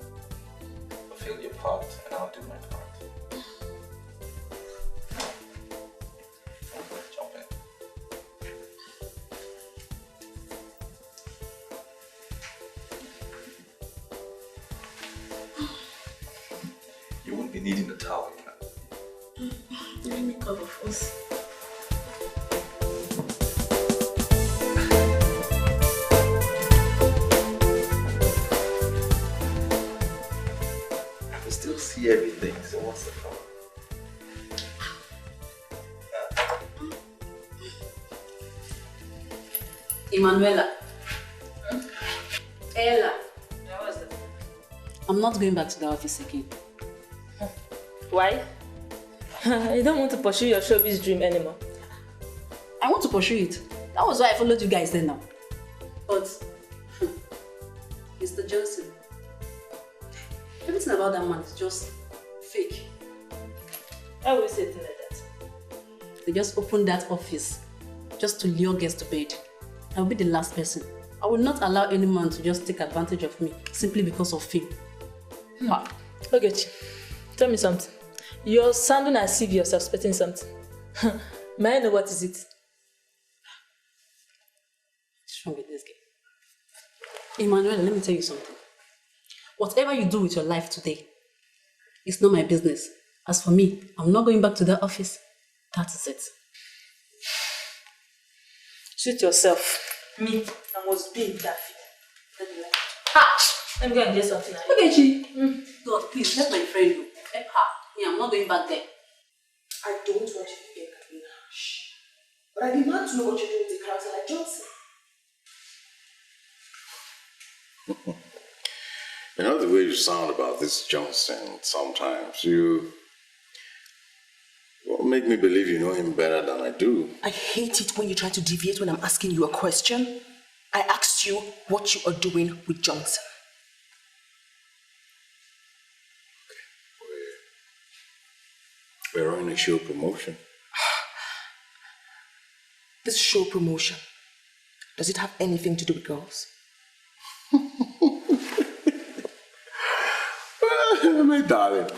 Fulfill your part and I'll do my part. Jump in. You won't be needing the towel, you know. Let me cover first. I can still see everything, so what's the problem? Emanuela. Ella. I'm not going back to the office again. Why? You don't want to pursue your showbiz dream anymore. I want to pursue it. That was why I followed you guys then now. But, Mr. Johnson, everything about that man is just fake. Why would you say things like that? They just opened that office just to lure guests to bed. I will be the last person. I will not allow any man to just take advantage of me simply because of fame. Okay, tell me something. You're sounding as if you're suspecting something. May I know what is it? What's wrong with this guy? Emmanuel, let me tell you something. Whatever you do with your life today, it's not my business. As for me, I'm not going back to that office. That is it. Suit yourself. Me, I must be in that field. Let me go and get something. Okay, Chi. God, please, help my friend. Help her. Me, I'm not going back there. I don't want you to get Katrina. Shh. But I demand to know what you're doing with a character like Johnson. You know the way you sound about this Johnson sometimes, you make me believe you know him better than I do. I hate it when you try to deviate when I'm asking you a question. I asked you what you are doing with Johnson. We're on a show promotion. This show promotion, does it have anything to do with girls? My darling,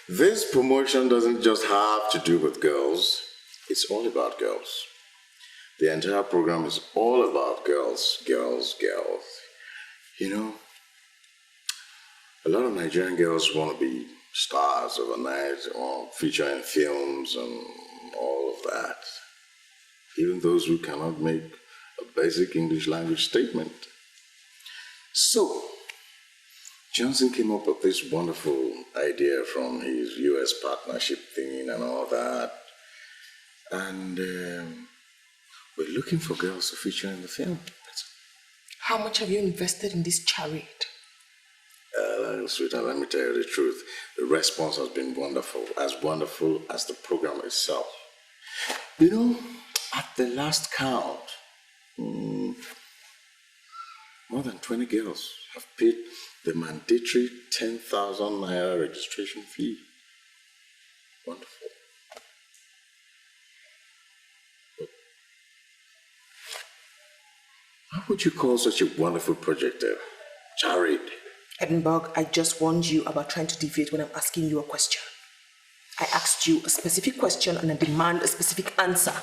this promotion doesn't just have to do with girls. It's all about girls. The entire program is all about girls, girls, girls. You know, a lot of Nigerian girls want to be stars overnight or feature in films and all of that. Even those who cannot make a basic English language statement. So, Johnson came up with this wonderful idea from his US partnership thing and all that. And we're looking for girls to feature in the film. How much have you invested in this charade? Sweetheart, let me tell you the truth. The response has been wonderful as the program itself. You know, at the last count, more than 20 girls have paid the mandatory 10,000 naira registration fee. Wonderful. But how would you call such a wonderful project a charade? Edinburgh, I just warned you about trying to deviate when I'm asking you a question. I asked you a specific question and I demand a specific answer.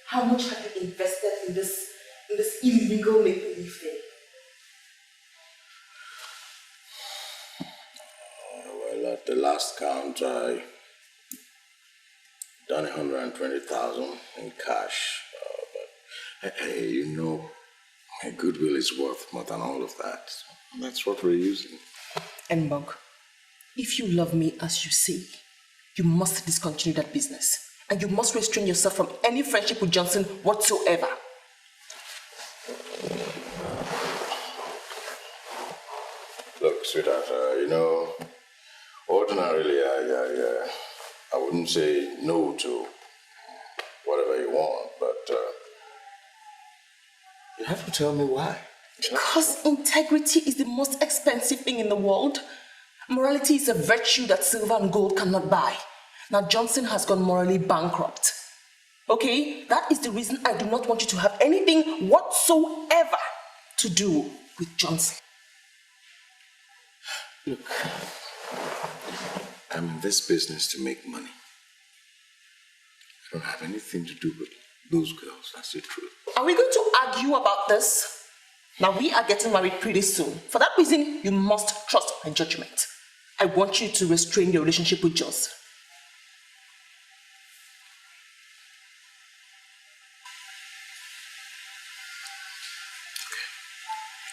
How much have you invested in this illegal make-believe thing? Well, at the last count, I done 120,000 in cash. But hey, you know, my goodwill is worth more than all of that. That's what we're using. Edinburgh, if you love me as you say, you must discontinue that business. And you must restrain yourself from any friendship with Johnson whatsoever. Look, sweetheart, you know, ordinarily I wouldn't say no to whatever you want, but you have to tell me why. Because integrity is the most expensive thing in the world. Morality is a virtue that silver and gold cannot buy. Now Johnson has gone morally bankrupt. Okay? That is the reason I do not want you to have anything whatsoever to do with Johnson. Look, I'm in this business to make money. I don't have anything to do with those girls, that's the truth. Are we going to argue about this? Now we are getting married pretty soon. For that reason, you must trust my judgment. I want you to restrain your relationship with Johnson.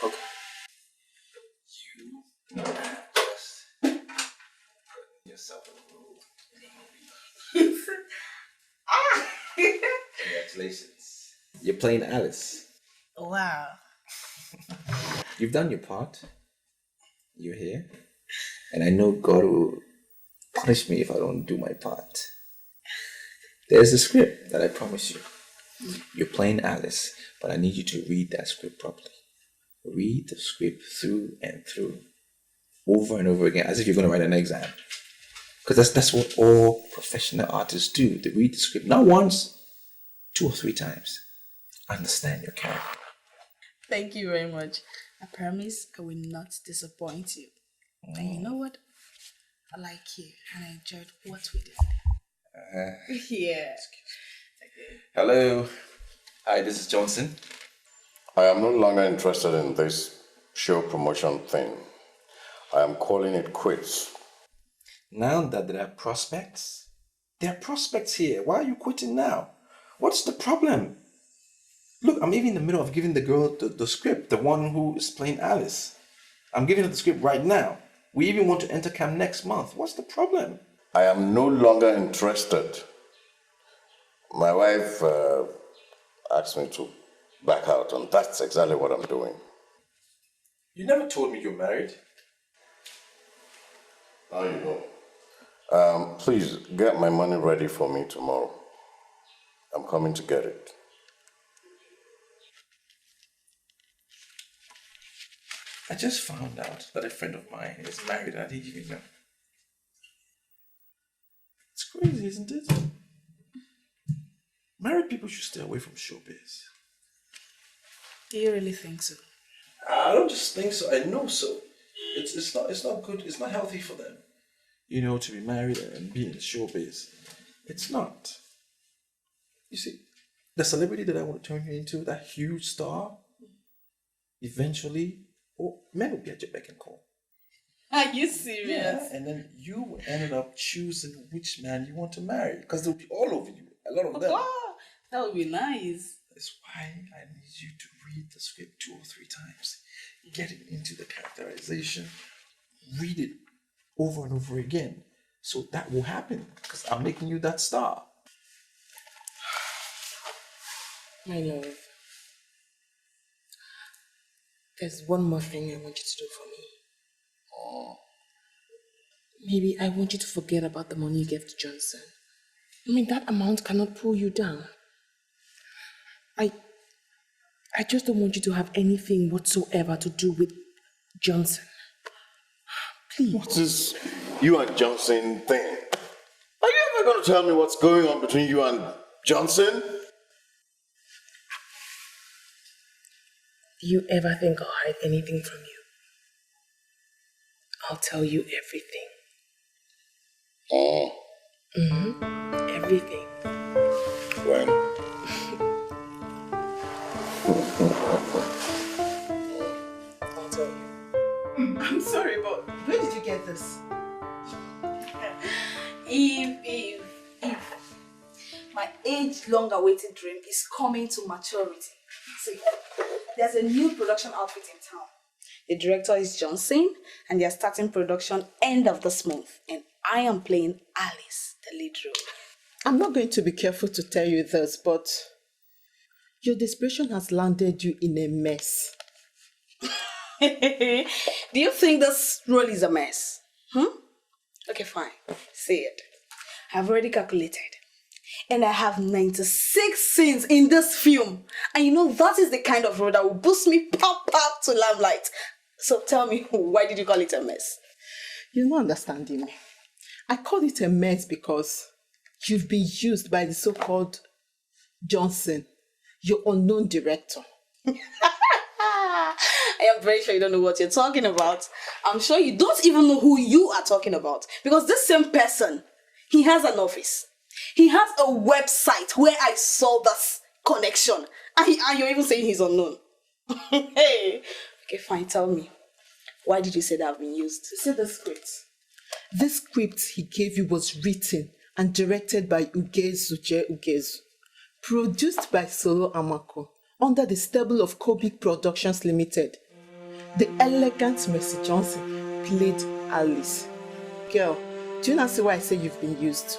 Okay. You just put yourself in a role. Congratulations. You're playing Alice. Wow. You've done your part. You're here. And I know God will punish me if I don't do my part. There's a script that I promise you. You're playing Alice, but I need you to read that script properly. Read the script through and through, over and over again, as if you're going to write an exam. Because that's what all professional artists do. They read the script not once, 2 or 3 times. Understand your character. Thank you very much. I promise I will not disappoint you. And you know what? I like you and I enjoyed what we did. Yeah. Hello. Hi, this is Johnson. I am no longer interested in this show promotion thing. I am calling it quits. Now that there are prospects here. Why are you quitting now? What's the problem? Look, I'm even in the middle of giving the girl the script, the one who is playing Alice. I'm giving her the script right now. We even want to enter camp next month. What's the problem? I am no longer interested. My wife asked me to back out, and that's exactly what I'm doing. You never told me you're married. Now you know. Please get my money ready for me tomorrow. I'm coming to get it. I just found out that a friend of mine is married and I didn't even know. It's crazy, isn't it? Married people should stay away from showbiz. Do you really think so? I don't just think so, I know so. It's not good, it's not healthy for them. You know, to be married and be in showbiz. It's not. You see, the celebrity that I want to turn you into, that huge star, eventually, men will be at your beck and call. Are you serious? Yeah, and then you ended up choosing which man you want to marry, because they'll be all over you, a lot of them. Oh, that would be nice. That's why I need you to read the script 2 or 3 times, get into the characterization, read it over and over again. So that will happen, because I'm making you that star. My love, there's one more thing I want you to do for me. Maybe I want you to forget about the money you gave to Johnson. I mean, that amount cannot pull you down. I just don't want you to have anything whatsoever to do with Johnson. Please. What is you and Johnson thing? Are you ever going to tell me what's going on between you and Johnson? Do you ever think I'll hide anything from you? I'll tell you everything. Oh. Everything. When? I'll tell you. I'm sorry, but where did you get this? If my age-long awaited dream is coming to maturity. See, there's a new production outfit in town. The director is Johnson, and they're starting production end of this month. And I am playing Alice, the lead role. I'm not going to be careful to tell you this, but your desperation has landed you in a mess. Do you think this role is a mess? Okay, fine. Say it. I've already calculated. And I have 96 scenes in this film. And you know, that is the kind of role that will boost me pop to limelight. So tell me, why did you call it a mess? You're not understanding me. I call it a mess because you've been used by the so-called Johnson, your unknown director. I am very sure you don't know what you're talking about. I'm sure you don't even know who you are talking about. Because this same person, he has an office. He has a website where I saw this connection. And you're even saying he's unknown. Hey. Okay, fine. Tell me. Why did you say that I've been used? See the script. This script he gave you was written and directed by Ugezu, produced by Solo Amako, under the stable of Kobik Productions Limited. The elegant Mercy Johnson played Alice. Girl, do you not see why I say you've been used?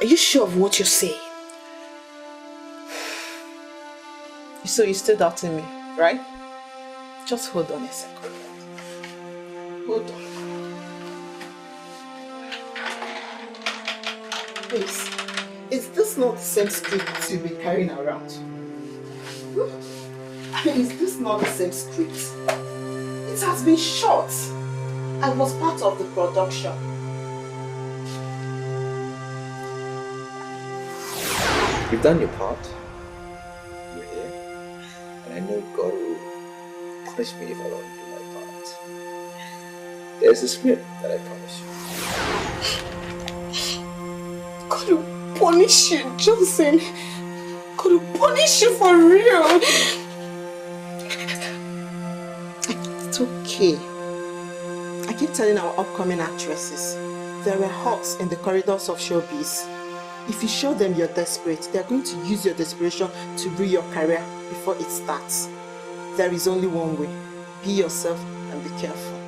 Are you sure of what you're saying? So you're still doubting me, right? Just hold on a second. Hold on. Please, is this not the same script you've been carrying around? I mean, is this not the same script? It has been shot and was part of the production. You've done your part. You're here. And I know God will punish me if I don't do my part. There's a script that I promise you. God will punish you, Johnson. God will punish you for real. It's okay. I keep telling our upcoming actresses, there are hawks in the corridors of showbiz. If you show them you're desperate, they're going to use your desperation to ruin your career before it starts. There is only one way. Be yourself and be careful.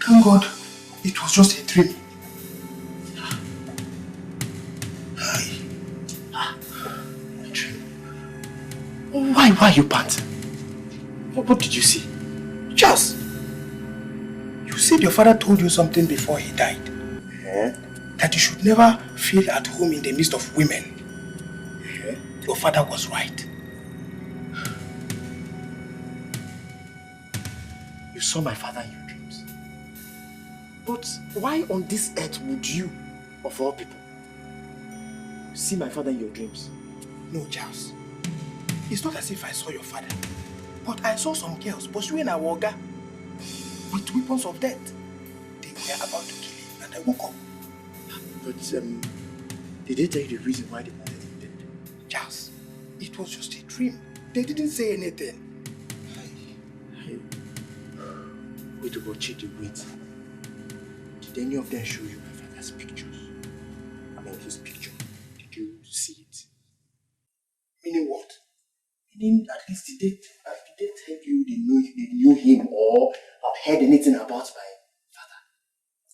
Thank God, it was just a dream. Why are you panting? What did you see? Just. You said your father told you something before he died. Yeah? That you should never feel at home in the midst of women. Yeah? Your father was right. You saw my father in your dreams. But why on this earth would you, of all people, see my father in your dreams? No, Charles. It's not as if I saw your father. But I saw some girls pursuing a Woga with weapons of death. They were about to kill him and I woke up. But did they tell you the reason why they wanted him dead? Charles, it was just a dream. They didn't say anything. Wait to go Chidi, wait. Did any of them show you my father's pictures? I mean his picture. Did you see it? Meaning what? Meaning at least did they tell you they knew him or have heard anything about my father?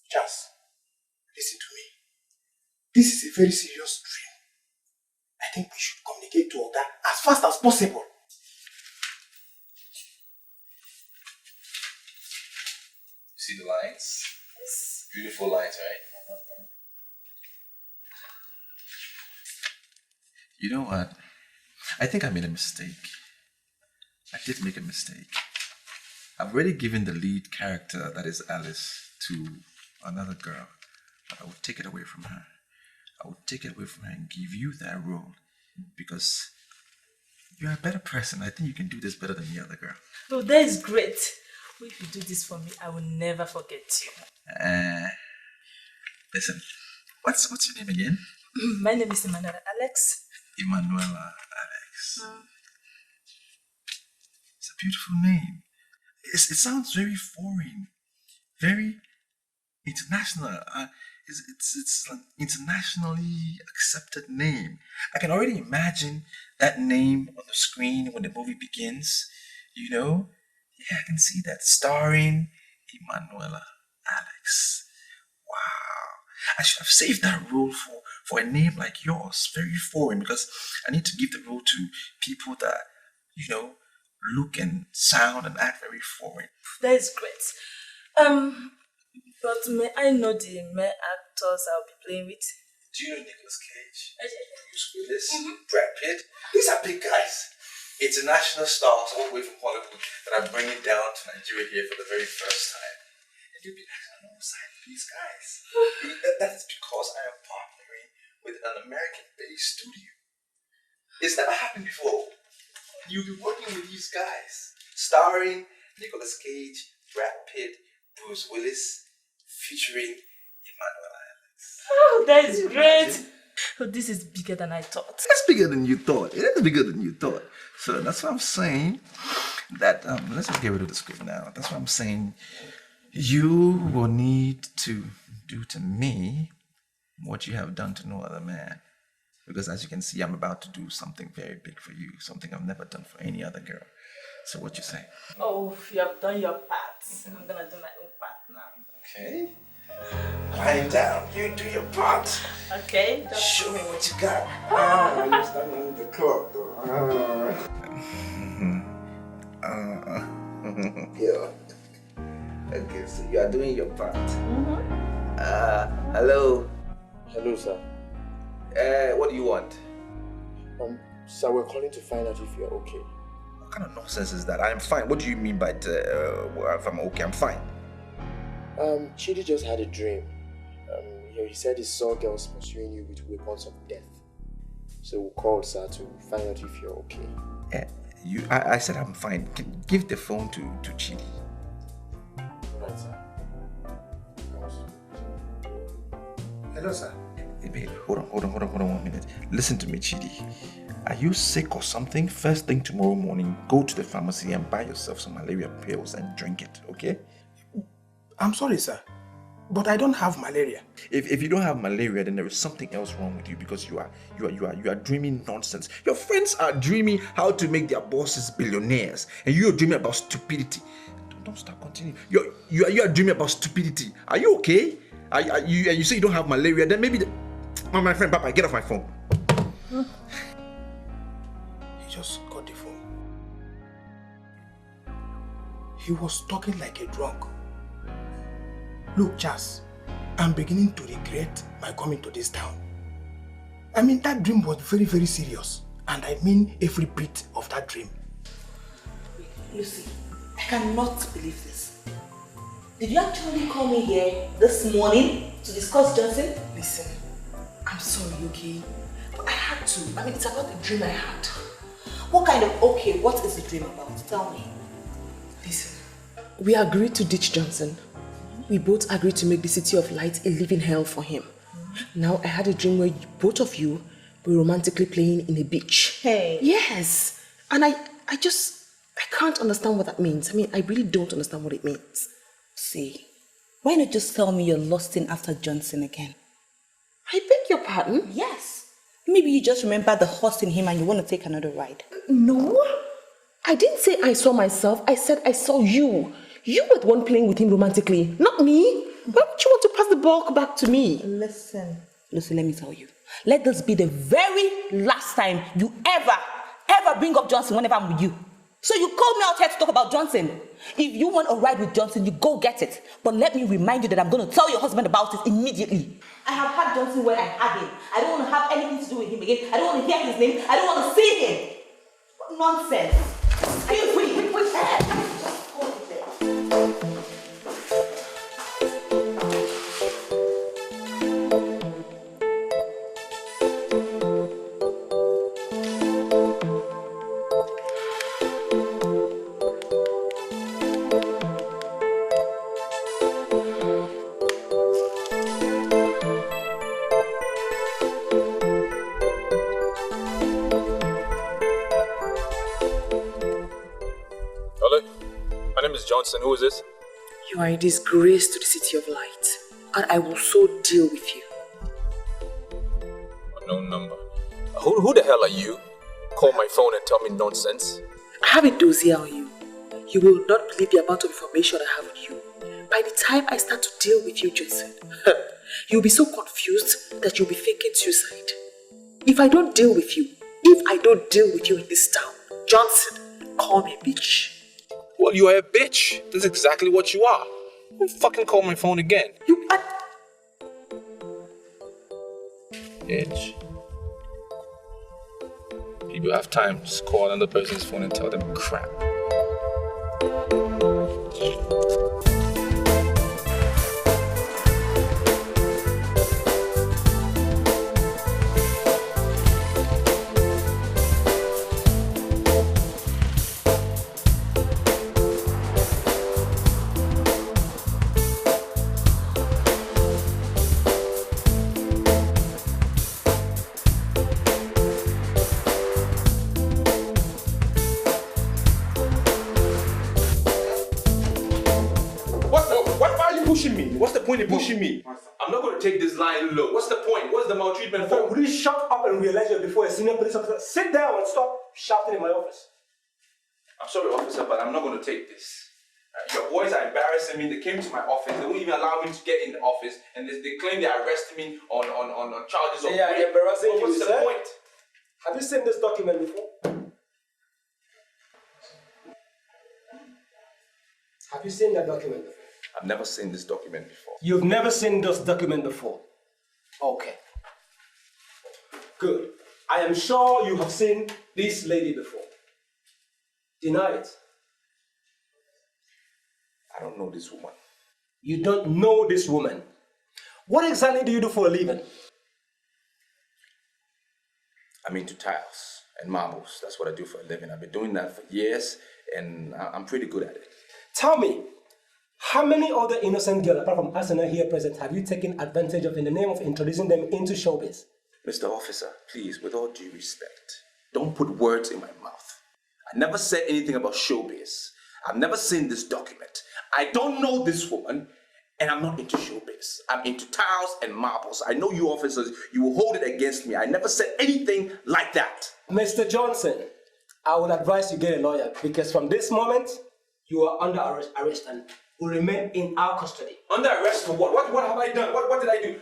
Charles, listen to me. This is a very serious dream. I think we should communicate to Oga as fast as possible. See the lines? Yes. Beautiful lines, right? You know what? I think I made a mistake. I did make a mistake. I've already given the lead character, that is Alice, to another girl. But I would take it away from her. I would take it away from her and give you that role. Because you're a better person. I think you can do this better than the other girl. Oh, that is great. If you do this for me, I will never forget you. Listen, what's your name again? My name is Emanuela Alex. Emanuela Alex. It's a beautiful name. It sounds very foreign, very international. It's an internationally accepted name. I can already imagine that name on the screen when the movie begins. You know? Yeah, I can see that. Starring Emanuela Alex. Wow. I should have saved that role for a name like yours. Very foreign, because I need to give the role to people that, you know, look and sound and act very foreign. That is great. But may I know the male actors I'll be playing with? Do you know Nicolas Cage? Bruce Willis? Brad Pitt? These are big guys. International stars all the way from Hollywood that are bringing down to Nigeria here for the very first time. And you'll be acting alongside these guys. That is because I am partnering with an American-based studio. It's never happened before. You'll be working with these guys, starring Nicolas Cage, Brad Pitt, Bruce Willis, featuring Emanuela Alex. Oh, that is great. Oh, this is bigger than I thought. It's bigger than you thought. It is bigger than you thought. So that's what I'm saying. That let's just get rid of the script now. That's what I'm saying. You will need to do to me what you have done to no other man. Because as you can see, I'm about to do something very big for you. Something I've never done for any other girl. So what you say? Oh, you have done your part. I'm gonna do my own part now. Okay. Lying down, you do your part. Okay. Show me what you got. You're starting with the clock though. Yeah. Okay, so you are doing your part. Hello. Hello, sir. What do you want? Sir, we're calling to find out if you're okay. What kind of nonsense is that? I'm fine. What do you mean by if I'm okay? I'm fine. Chidi just had a dream. He said he saw girls pursuing you with weapons of death. So we called, sir, to find out if you're okay. I said I'm fine. Give the phone to Chidi. Alright, sir. Hello, sir. Hey, babe, hold on 1 minute. Listen to me, Chidi. Are you sick or something? First thing tomorrow morning, go to the pharmacy and buy yourself some malaria pills and drink it, okay? I'm sorry, sir, but I don't have malaria. If you don't have malaria, then there is something else wrong with you, because you are dreaming nonsense. Your friends are dreaming how to make their bosses billionaires, and you are dreaming about stupidity. Don't stop. Continue. You are dreaming about stupidity. Are you okay? You say you don't have malaria, then maybe my friend Papa, get off my phone. He just got the phone. He was talking like a drunk. Look, Charles, I'm beginning to regret my coming to this town. I mean, that dream was very, very serious. And I mean every bit of that dream. Lucy, I cannot believe this. Did you actually call me here this morning to discuss Johnson? Listen, I'm sorry, okay? But I had to. I mean, it's about the dream I had. What is the dream about? Tell me. Listen, we agreed to ditch Johnson. We both agreed to make the City of Light a living hell for him. Now I had a dream where both of you were romantically playing in a beach. Hey. Yes. And I can't understand what that means. I mean, I really don't understand what it means. See, why not just tell me you're lusting after Johnson again? I beg your pardon? Yes. Maybe you just remember the horse in him and you want to take another ride. No. I didn't say I saw myself. I said I saw you. You were the one playing with him romantically, not me. Why would you want to pass the ball back to me? Listen, Lucy, let me tell you. Let this be the very last time you ever bring up Johnson whenever I'm with you. So you called me out here to talk about Johnson. If you want a ride with Johnson, you go get it. But let me remind you that I'm going to tell your husband about it immediately. I have had Johnson where I had him. I don't want to have anything to do with him again. I don't want to hear his name. I don't want to see him. What nonsense. Excuse me. Wait, just hold it there. Johnson, who is this? You are a disgrace to the city of light, and I will so deal with you. Unknown number. Who the hell are you? Call my phone and tell me nonsense. I have a dossier on you. You will not believe the amount of information I have on you. By the time I start to deal with you, Johnson, you'll be so confused that you'll be thinking suicide. If I don't deal with you in this town, Johnson, call me a bitch. Well, you are a bitch. That's exactly what you are. Don't fucking call my phone again. You are... Bitch. People have time. Just call another person's phone and tell them crap. Pushing me. I'm not going to take this line low. What's the point? What's the maltreatment for? Would you shut up and realize you're before a senior police officer? Sit down and stop shouting in my office. I'm sorry, officer, but I'm not going to take this. Your boys are embarrassing me. They came to my office. They won't even allow me to get in the office. And they claim they arrested me on charges of rape. Embarrassing you, what's the point? Have you seen this document before? Have you seen that document before? I've never seen this document before. You've never seen this document before? Okay. Good. I am sure you have seen this lady before. Deny it. I don't know this woman. You don't know this woman? What exactly do you do for a living? I'm into tiles and marbles. That's what I do for a living. I've been doing that for years and I'm pretty good at it. Tell me, how many other innocent girls, apart from Asana here present, have you taken advantage of in the name of introducing them into showbiz? Mr. Officer, please, with all due respect, don't put words in my mouth. I never said anything about showbiz. I've never seen this document. I don't know this woman, and I'm not into showbiz. I'm into tiles and marbles. I know you officers, you will hold it against me. I never said anything like that. Mr. Johnson, I would advise you get a lawyer, because from this moment, you are under arrest and will remain in our custody. Under arrest for what? What have I done? What did I do?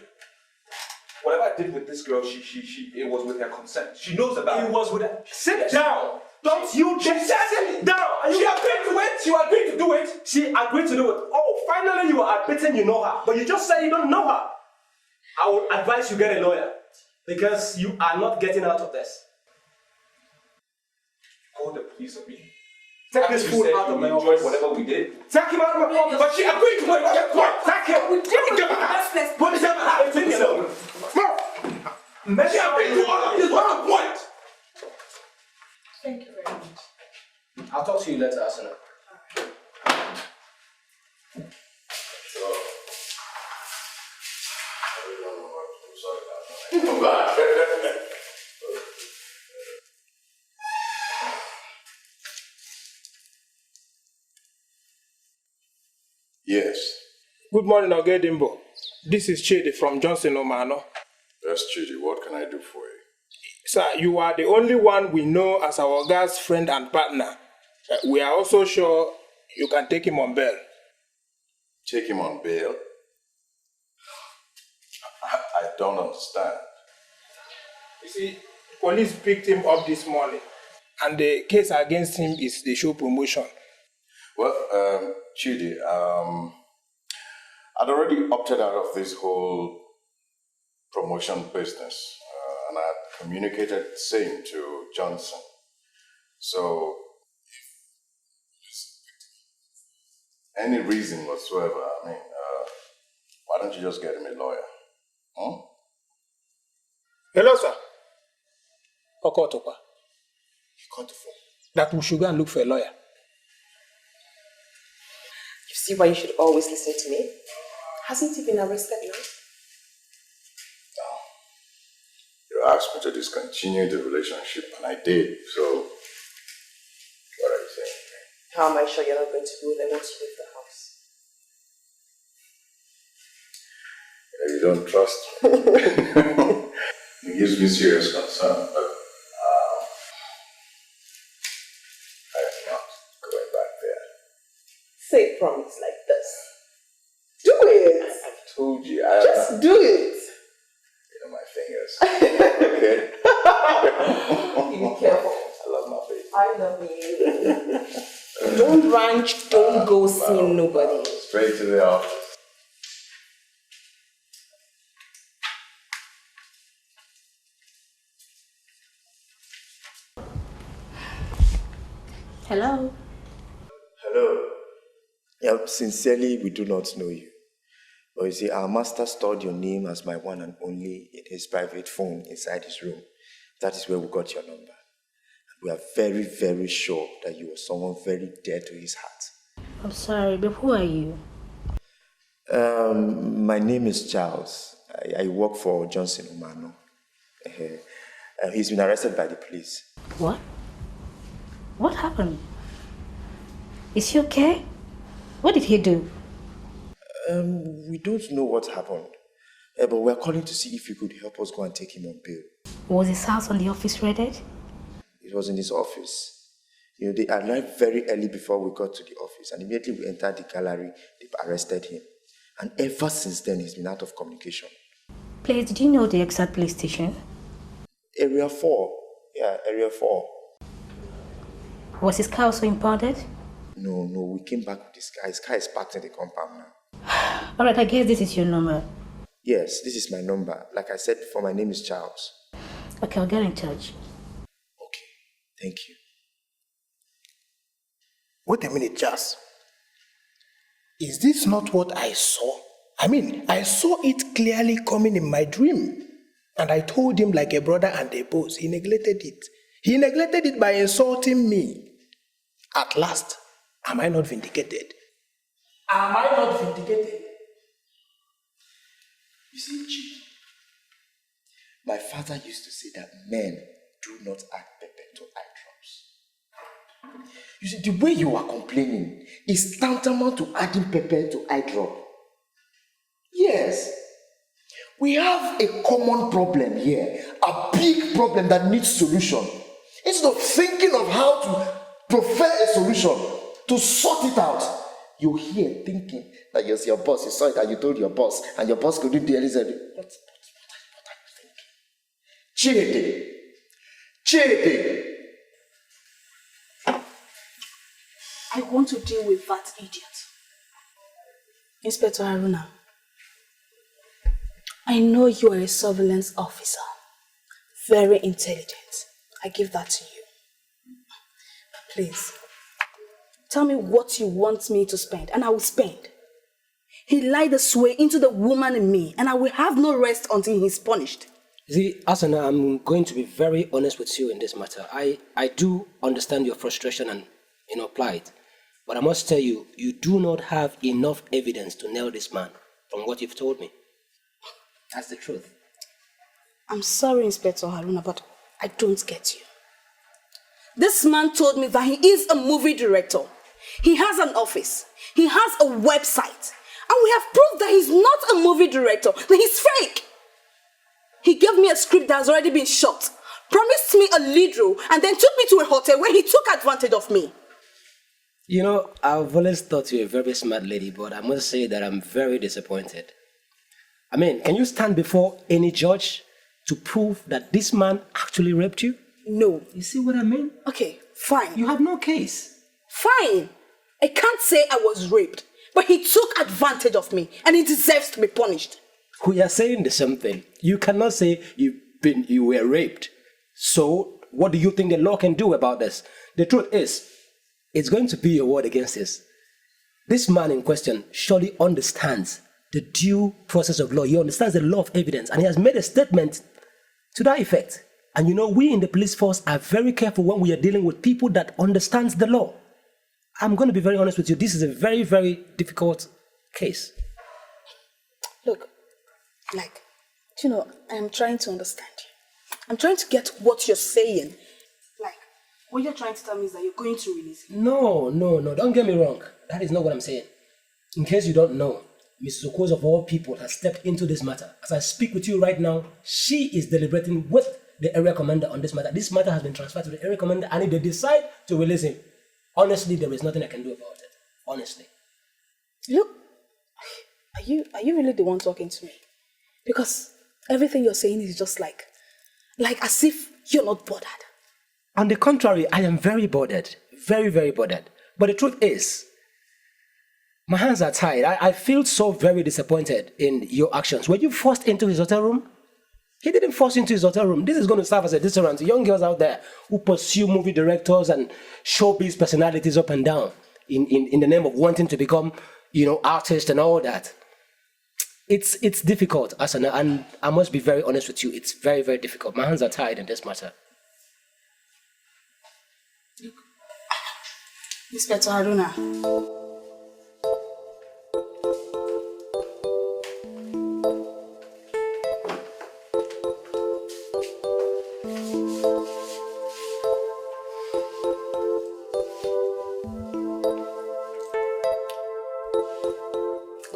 Whatever I did with this girl, it was with her consent. She knows about it. It was with her. Sit down! Don't you She said down! She agreed to it! She agreed to do it! She agreed to do it. Oh, finally you are admitting you know her. But you just said you don't know her. I would advise you get a lawyer. Because you are not getting out of this. Call the police on me. Take this fool out of my office. Whatever we did. Take him out of my office. But she agreed to it. Take him. What is that? Take him alone. She agreed to all of this. What's the point? Thank you very much. I'll talk to you later, Asana. Yes. Good morning, Ogedimbo. This is Chidi from Johnson Omano. Yes, Chidi. What can I do for you? Sir, you are the only one we know as our guy's friend and partner. We are also sure you can take him on bail. Take him on bail? I don't understand. You see, police picked him up this morning, and the case against him is the show promotion. Well, Chidi, I'd already opted out of this whole promotion business, and I had communicated the same to Johnson. So, if any reason whatsoever, why don't you just get him a lawyer? Huh? Hello, sir. Okotopa. You got the phone. That we should go and look for a lawyer. You see why you should always listen to me? Hasn't he been arrested now? No. You asked me to discontinue the relationship, and I did. So, what are you saying? How am I sure you're not going to rule and want to leave the house? You don't trust me. It gives me serious concern, but I am not going back there. Say promise like this. Do it! I've told you. Just do it! You know my fingers. Okay? Be careful. I love my baby. I love you. Don't ranch, don't go seeing nobody. Straight to the office. Hello. Hello. Yeah, sincerely, we do not know you. But you see, our master stored your name as my one and only in his private phone inside his room. That is where we got your number. And we are very, very sure that you are someone very dear to his heart. I'm sorry, but who are you? My name is Charles. I work for Johnson Omano. He's been arrested by the police. What? What happened? Is he okay? What did he do? We don't know what happened. But we're calling to see if you could help us go and take him on bail. Was his house on the office raided? It was in his office. You know, they arrived very early before we got to the office, and immediately we entered the gallery, they've arrested him. And ever since then, he's been out of communication. Please, did you know the exact police station? Area 4. Yeah, Area 4. Was his car also impounded? No, we came back with this car. His car is parked in the compound now. Alright, I guess this is your number. Yes, this is my number. Like I said before, my name is Charles. Okay, I'll get in touch. Okay, thank you. Wait a minute, Charles. Is this not what I saw? I saw it clearly coming in my dream. And I told him like a brother and a boss. He neglected it. He neglected it by insulting me. At last, am I not vindicated? Am I not vindicated? You see, Chief, my father used to say that men do not add pepper to eye drops. You see, the way you are complaining is tantamount to adding pepper to eye drop. Yes, we have a common problem here, a big problem that needs solution. Instead of thinking of how to prefer a solution, to sort it out, you're here thinking that you're your boss, you saw it and you told your boss, and your boss couldn't do anything. What are you thinking? Chidi! I want to deal with that idiot. Inspector Haruna, I know you are a surveillance officer. Very intelligent. I give that to you. But please, tell me what you want me to spend, and I will spend. He lied this way into the woman in me, and I will have no rest until he's punished. See, Asana, I'm going to be very honest with you in this matter. I do understand your frustration and plight, but I must tell you, you do not have enough evidence to nail this man from what you've told me. That's the truth. I'm sorry, Inspector Haruna, but I don't get you. This man told me that he is a movie director. He has an office. He has a website. And we have proved that he's not a movie director, that he's fake. He gave me a script that has already been shot, promised me a lead role, and then took me to a hotel where he took advantage of me. You know, I've always thought you're a very smart lady, but I must say that I'm very disappointed. I mean, can you stand before any judge to prove that this man actually raped you? No. You see what I mean? Okay, fine. You have no case. Fine. I can't say I was raped, but he took advantage of me, and he deserves to be punished. We are saying the same thing. You cannot say you were raped. So, what do you think the law can do about this? The truth is, it's going to be your word against this. This man in question surely understands the due process of law. He understands the law of evidence, and he has made a statement to that effect. And you know, we in the police force are very careful when we are dealing with people that understands the law. I'm going to be very honest with you. This is a very, very difficult case. Look, I'm trying to understand you. I'm trying to get what you're saying. What you're trying to tell me is that you're going to release him. No. Don't get me wrong. That is not what I'm saying. In case you don't know, Mrs. Okoz of all people has stepped into this matter. As I speak with you right now, she is deliberating with the area commander on this matter. This matter has been transferred to the area commander, and if they decide to release him, honestly, there is nothing I can do about it. Honestly. Look, are you really the one talking to me? Because everything you're saying is just like as if you're not bothered. On the contrary, I am very bothered. Very, very bothered. But the truth is, my hands are tied. I feel so very disappointed in your actions. Were you forced into his hotel room? He didn't force you into his hotel room. This is going to serve as a deterrent to young girls out there who pursue movie directors and showbiz personalities up and down in the name of wanting to become, artists and all that. It's difficult, Asana, and I must be very honest with you. It's very, very difficult. My hands are tied in this matter. Inspector Haruna.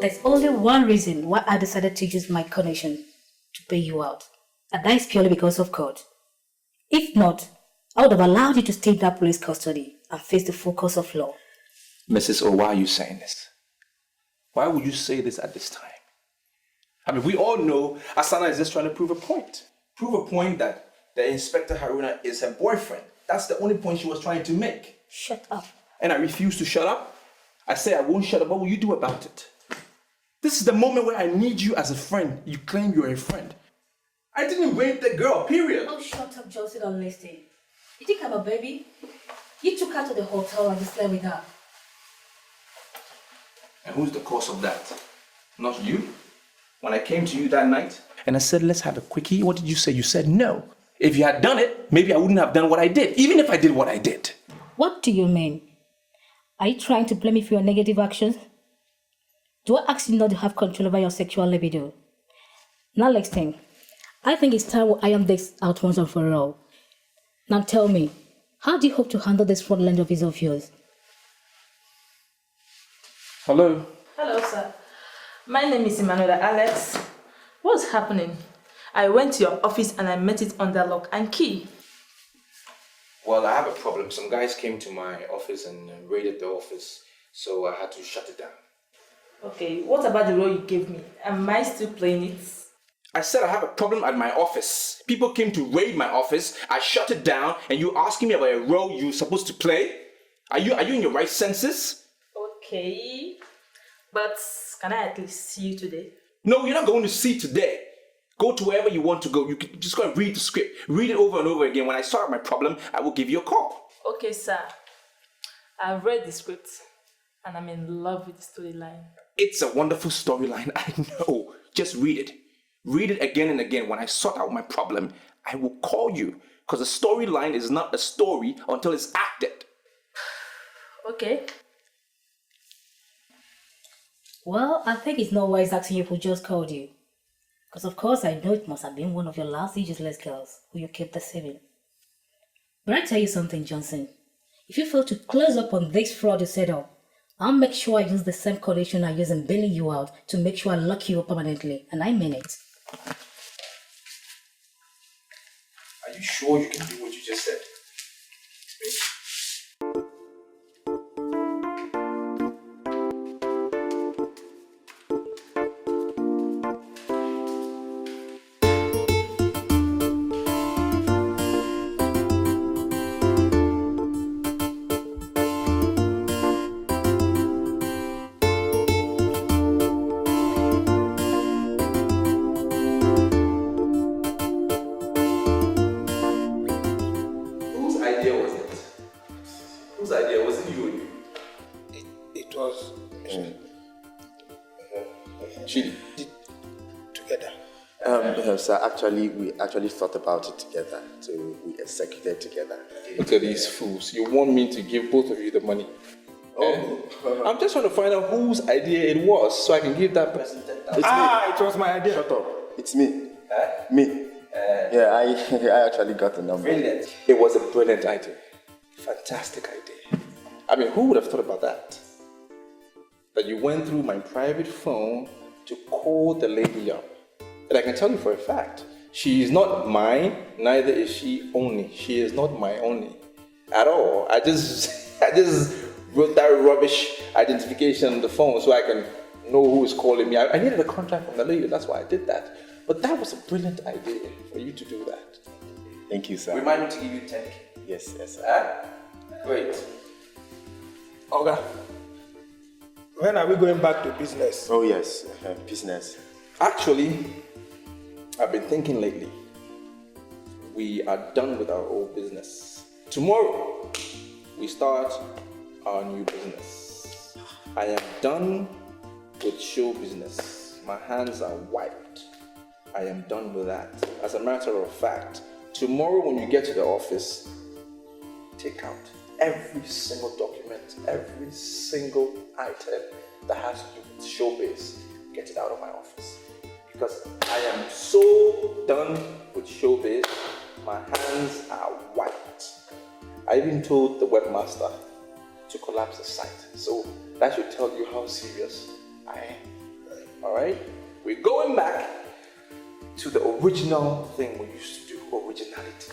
There's only one reason why I decided to use my connection to pay you out, and that is purely because of court. If not, I would have allowed you to stay in that police custody and face the full course of law. Mrs. O, why are you saying this? Why would you say this at this time? I mean, we all know Asana is just trying to prove a point. Prove a point that the Inspector Haruna is her boyfriend. That's the only point she was trying to make. Shut up. And I refuse to shut up. I say I won't shut up. What will you do about it? This is the moment where I need you as a friend. You claim you're a friend. I didn't rape the girl, period. Oh, shut up, Johnson, don't listen. You think I'm a baby? You took her to the hotel and you slept with her. And who's the cause of that? Not you? When I came to you that night and I said, let's have a quickie, what did you say? You said no. If you had done it, maybe I wouldn't have done what I did, even if I did what I did. What do you mean? Are you trying to blame me for your negative actions? Do I ask you not to have control over your sexual libido? Now, listen, I think it's time I am this out once and for all. Now tell me, how do you hope to handle this fraudulent office of yours? Hello? Hello, sir. My name is Emanuela Alex. What's happening? I went to your office and I met it under lock and key. Well, I have a problem. Some guys came to my office and raided the office, so I had to shut it down. Okay, what about the role you gave me? Am I still playing it? I said I have a problem at my office. People came to raid my office, I shut it down, and you asking me about a role you're supposed to play? Are you in your right senses? Okay, but can I at least see you today? No, you're not going to see today. Go to wherever you want to go. You can just go and read the script. Read it over and over again. When I sort out my problem, I will give you a call. Okay, sir. I've read the script and I'm in love with the storyline. It's a wonderful storyline, I know. Just read it. Read it again and again. When I sort out my problem, I will call you. Because a storyline is not a story until it's acted. Okay. Well, I think it's not wise asking you who just called you. Because of course I know it must have been one of your last useless girls who you kept deceiving. But I tell you something, Johnson. If you fail to close up on this fraud you set up, I'll make sure I use the same condition I use in bailing you out to make sure I lock you up permanently. And I mean it. Are you sure you can do what you just said? Sir, we actually thought about it together, so we executed together. Look at these fools. You want me to give both of you the money? I'm just trying to find out whose idea it was, so I can give that person 10,000. It was my idea. Shut up. It's me. Me. I actually got the number. Brilliant. It was a brilliant idea. Fantastic idea. I mean, who would have thought about that? That you went through my private phone to call the lady up. And I can tell you for a fact, she is not mine, neither is she only. She is not my only at all. I just wrote that rubbish identification on the phone so I can know who is calling me. I needed a contract from the lady, that's why I did that. But that was a brilliant idea for you to do that. Thank you, sir. Remind me to give you 10K. Yes, sir. Great. Oga, when are we going back to business? Oh, yes, business. Actually, I've been thinking lately. We are done with our old business. Tomorrow, we start our new business. I am done with show business. My hands are wiped. I am done with that. As a matter of fact, tomorrow when you get to the office, take out every single document, every single item that has to do with showbiz. Get it out of my office. Because I am so done with showbiz, my hands are wiped. I even told the webmaster to collapse the site. So that should tell you how serious I am. Alright? We're going back to the original thing we used to do, originality.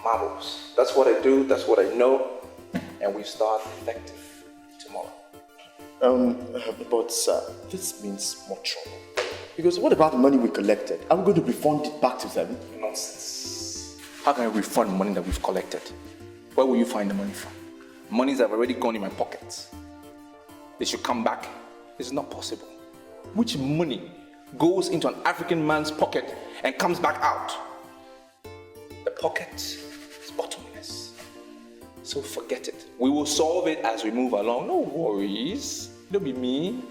Marbles. That's what I do, that's what I know, and we start effective tomorrow. But sir, this means more trouble. Because what about the money we collected? Are we going to refund it back to them? Nonsense. How can I refund money that we've collected? Where will you find the money from? Monies have already gone in my pockets. They should come back. It's not possible. Which money goes into an African man's pocket and comes back out? The pocket is bottomless. So forget it. We will solve it as we move along. No worries. Don't be me.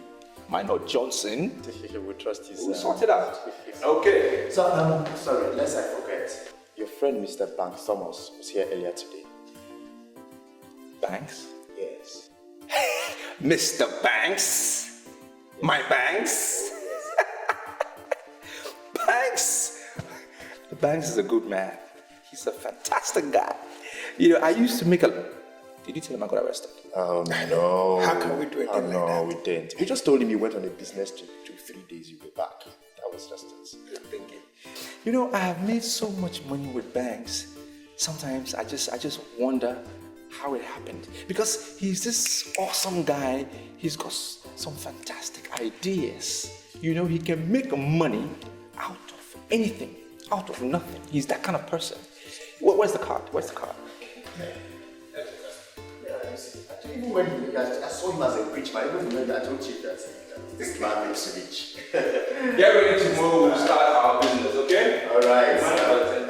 Minor Johnson. We trust you, sir. We'll sort it out. Okay. So, sorry, lest I forget. Your friend Mr. Banks Thomas was here earlier today. Banks? Yes. Mr. Banks? My Banks? Banks? Banks is a good man. He's a fantastic guy. You know, I used to make a... Did you tell him I got arrested? Oh, no. How can we do anything like that? No, we didn't. We just told him he went on a business trip. 3 days you'll be back. That was just it. Thinking. You know, I have made so much money with banks. Sometimes I just wonder how it happened. Because he's this awesome guy. He's got some fantastic ideas. You know, he can make money out of anything, out of nothing. He's that kind of person. Where's the card? Where's the card? Even when I saw him as a rich man, even when I told you that this man is rich. Get ready tomorrow, we'll start our business, okay? Alright. $10,000.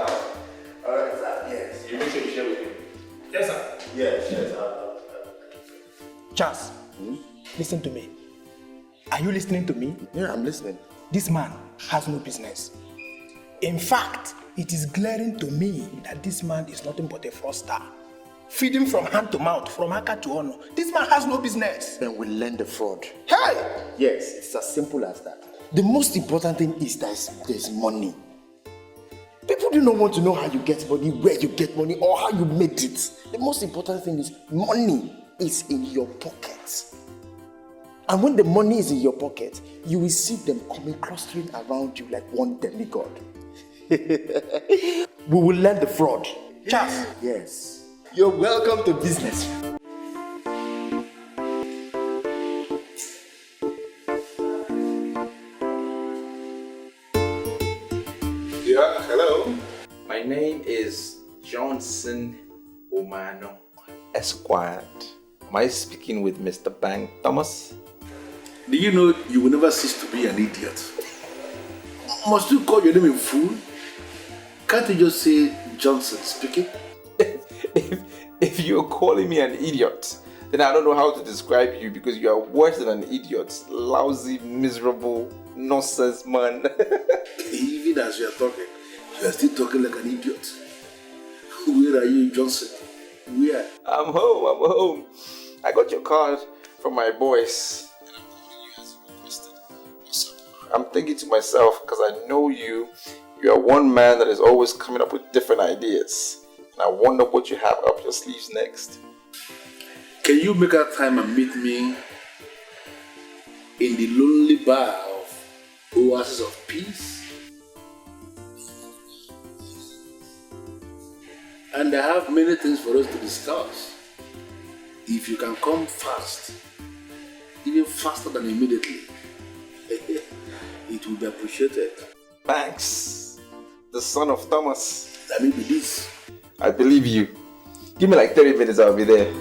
Alright, sir. Yes. You make sure you share with me. Yes, sir. Yes. Charles, listen to me. Are you listening to me? Yeah, I'm listening. This man has no business. In fact, it is glaring to me that this man is nothing but a fraudster. Feeding from hand to mouth, from Aka to Ono. This man has no business. Then we learn the fraud. Hey! Yes, it's as simple as that. The most important thing is there's money. People do not want to know how you get money, where you get money, or how you made it. The most important thing is money is in your pocket. And when the money is in your pocket, you will see them coming clustering around you like one demigod. We will learn the fraud. Charles. Yes. You're welcome to business. Yeah, hello. My name is Johnson Omano, Esquire. Am I speaking with Mr. Bank Thomas? Do you know you will never cease to be an idiot? Must you call your name in full? Can't you just say Johnson speaking? If you're calling me an idiot, then I don't know how to describe you because you are worse than an idiot. Lousy, miserable, nonsense man. Even as you are talking, you are still talking like an idiot. Where are you, Johnson? Where? I'm home. I got your card from my boys. I'm thinking to myself, because I know you are one man that is always coming up with different ideas. And I wonder what you have up your sleeves next. Can you make out time and meet me in the lonely bar of Oasis of Peace? And I have many things for us to discuss. If you can come fast, even faster than immediately, it will be appreciated. Thanks. The son of Thomas. Let me be this. I believe you. Give me like 30 minutes, I'll be there.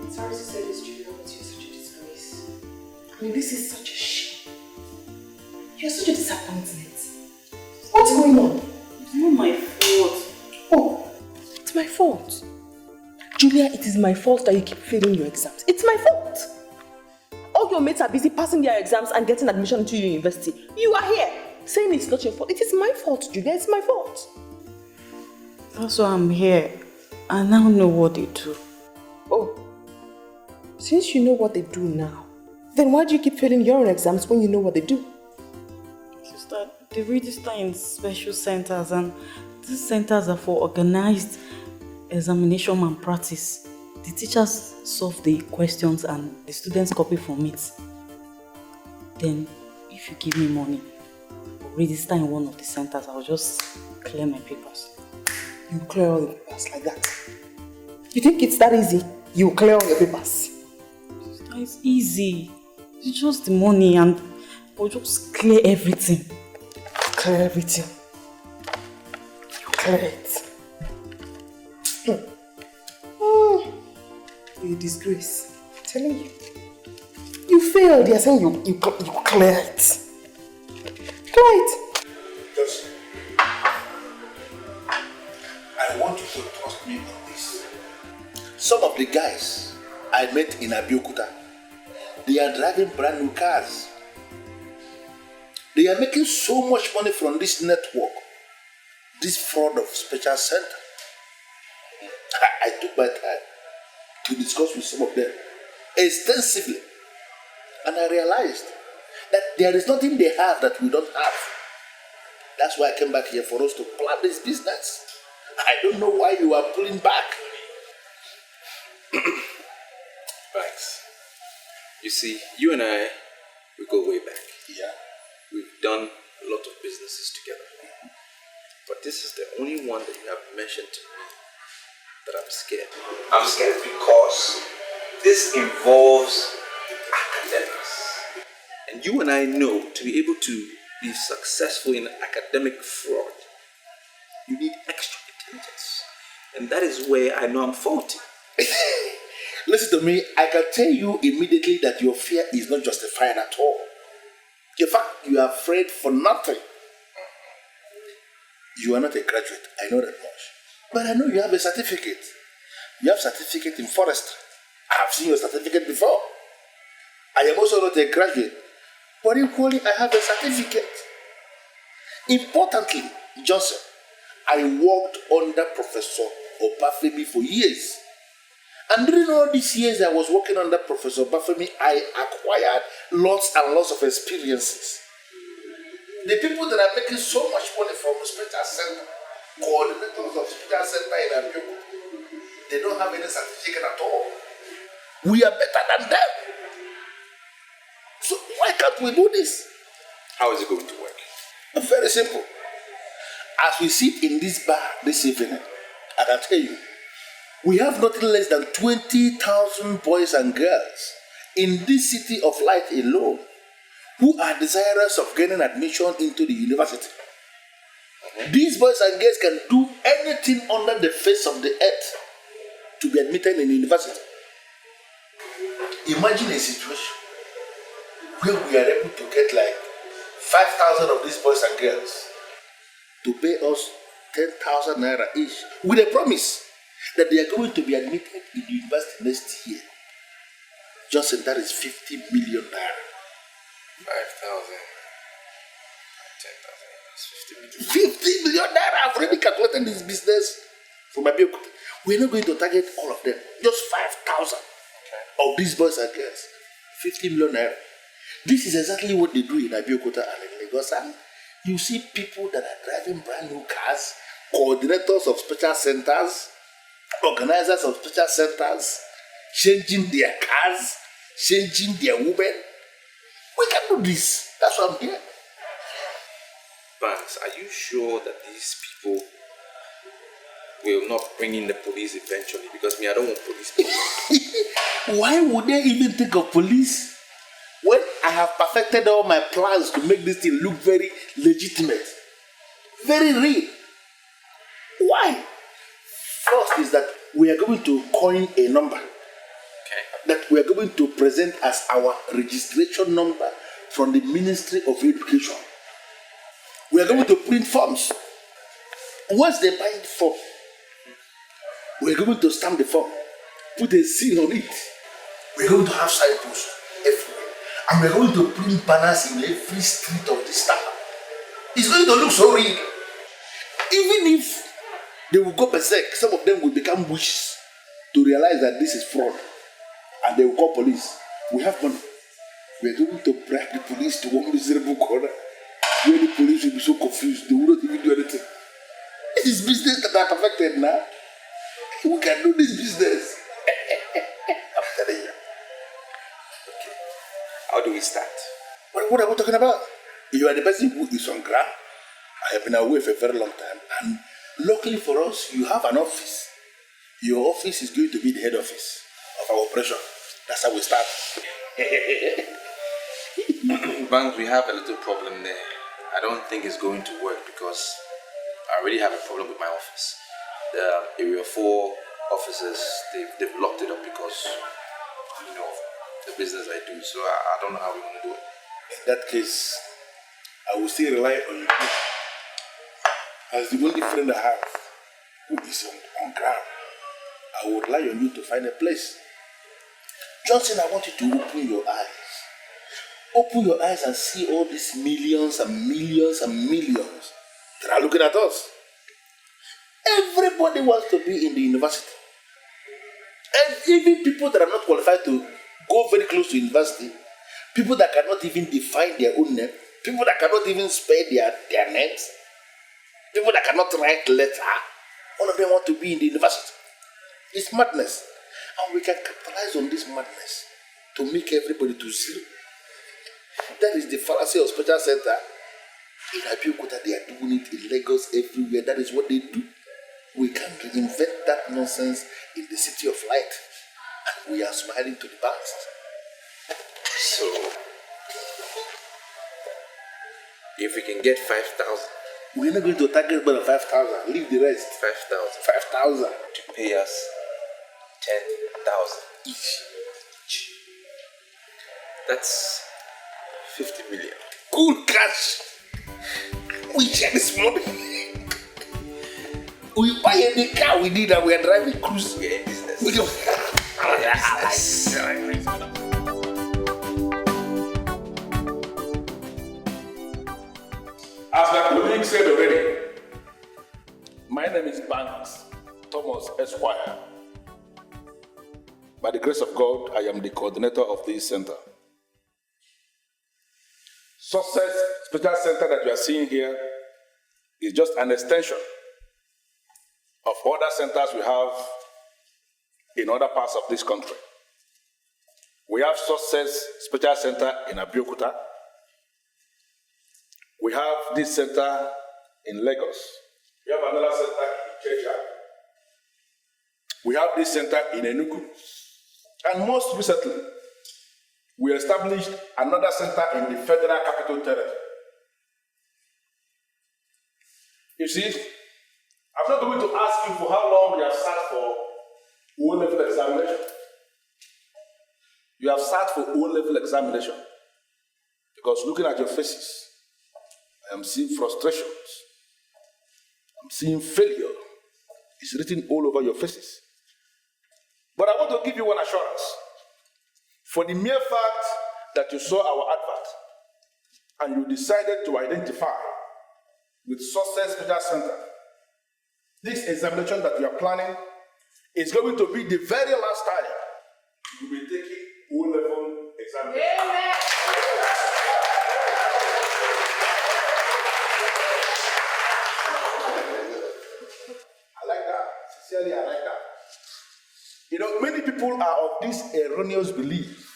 Sorry to say this, Julia, but you're such a disgrace. I mean, this is such a shame. You're such a disappointment. What's going on? It's not my fault. Oh, it's my fault. Julia, it is my fault that you keep failing your exams. It's my fault. All your mates are busy passing their exams and getting admission into your university. You are here saying it's not your fault. It is my fault, Julia. It's my fault. That's why I'm here. I now know what they do. Oh, since you know what they do now, then why do you keep failing your own exams when you know what they do? Sister, they register in special centers, and these centers are for organized examination and practice. The teachers solve the questions and the students copy from it. Then, if you give me money, I'll register in one of the centers. I'll just clear my papers. You clear all the papers like that? You think it's that easy? You clear all your papers? It's easy. It's just the money and I'll just clear everything. Clear everything. You clear it. You're a disgrace. I'm telling you. You failed. You're saying you clear it. Clear it. Just, I want you to trust me on this. Some of the guys I met in Abeokuta, they are driving brand new cars. They are making so much money from this network, this fraud of special center. I took my time to discuss with some of them extensively, and I realized that there is nothing they have that we don't have. That's why I came back here, for us to plan this business. I don't know why you are pulling back. Thanks. You see, you and I, we go way back. Yeah. We've done a lot of businesses together. But this is the only one that you have mentioned to me that I'm scared. I'm scared because this involves academics. And you and I know to be able to be successful in academic fraud, you need extra intelligence. And that is where I know I'm faulty. Listen to me, I can tell you immediately that your fear is not justified at all. In fact, you are afraid for nothing. You are not a graduate, I know that much. But I know you have a certificate. You have certificate in forestry. I have seen your certificate before. I am also not a graduate, but equally I have a certificate. Importantly, Johnson, I worked under Professor Opafemi for years. And during all these years I was working under Professor Bafemi, I acquired lots and lots of experiences. The people that are making so much money from Special Center, coordinators of Special Center in Abiyoku, they don't have any certificate at all. We are better than them. So why can't we do this? How is it going to work? Very simple. As we sit in this bar this evening, I can tell you, we have nothing less than 20,000 boys and girls in this city of light alone who are desirous of gaining admission into the university. These boys and girls can do anything under the face of the earth to be admitted in the university. Imagine a situation where we are able to get like 5,000 of these boys and girls to pay us 10,000 naira each with a promise that they are going to be admitted in the university next year. Just and that is 50 million naira. 5,000, 10,000, 50 million. 50 million naira! I've already calculated this business for my bill. We're not going to target all of them. Just 5,000 of these boys and girls. 50 million naira. This is exactly what they do in Abiyokuta and in Lagos. And you see people that are driving brand new cars, coordinators of special centers, organizers of special centers, changing their cars, changing their women. We can do this. That's why I'm here. Banks, are you sure that these people will not bring in the police eventually? Because I don't want police people. Why would they even think of police when I have perfected all my plans to make this thing look very legitimate, very real? Why? First is that we are going to coin a number that we are going to present as our registration number from the Ministry of Education. We are going to print forms. Once they buy the form, we are going to stamp the form, put a seal on it. We are going to have signposts everywhere. And we are going to print banners in every street of this town. It's going to look so real. Even if they will go berserk, some of them will become witches to realize that this is fraud. And they will call police. We have money. We are going to bribe the police to one miserable corner where the police will be so confused they will not even do anything. It is business that are perfected now. We can do this business. I'm telling you. Okay. How do we start? What are we talking about? You are the person who is on ground. I have been away for a very long time. And luckily for us, you have an office. Your office is going to be the head office of our operation. That's how we start. Banks, we have a little problem there. I don't think it's going to work because I already have a problem with my office. The Area 4 officers, they've locked it up because, the business I do. So I don't know how we're going to do it. In that case, I will still rely on you as the only friend I have who is on ground. I would rely on you to find a place. Johnson, I want you to open your eyes. Open your eyes and see all these millions and millions and millions that are looking at us. Everybody wants to be in the university. And even people that are not qualified to go very close to university, people that cannot even define their own name, people that cannot even spell their names, people that cannot write letter, all of them want to be in the university. It's madness. And we can capitalize on this madness to make everybody to see. That is the fallacy of special center. In Abiyokuta, they are doing it in Lagos, everywhere. That is what they do. We can reinvent that nonsense in the city of light. And we are smiling to the past. So, if we can get 5,000. We're not going to target more than 5,000. Leave the rest. 5,000. 5,000. To pay us 10,000 each. That's 50 million. Good cash. We share this money. We buy any car we need and we are driving cruise. We're in business. We go. As my colleague said already, my name is Banks Thomas Esquire. By the grace of God, I am the coordinator of this center. Success Special Center that you are seeing here is just an extension of other centers we have in other parts of this country. We have Success Special Center in Abeokuta. We have this center in Lagos. We have another center in Chacha. We have this center in Enugu. And most recently, we established another center in the Federal Capital Territory. You see, I'm not going to ask you for how long you have sat for O-level examination. You have sat for O-level examination because looking at your faces, I am seeing frustrations. I'm seeing failure. It's written all over your faces. But I want to give you one assurance. For the mere fact that you saw our advert and you decided to identify with Success Special Center, this examination that you are planning is going to be the very last time you will be taking O-level examination. Amen. I like that. Sincerely, I like that. You know, many people are of this erroneous belief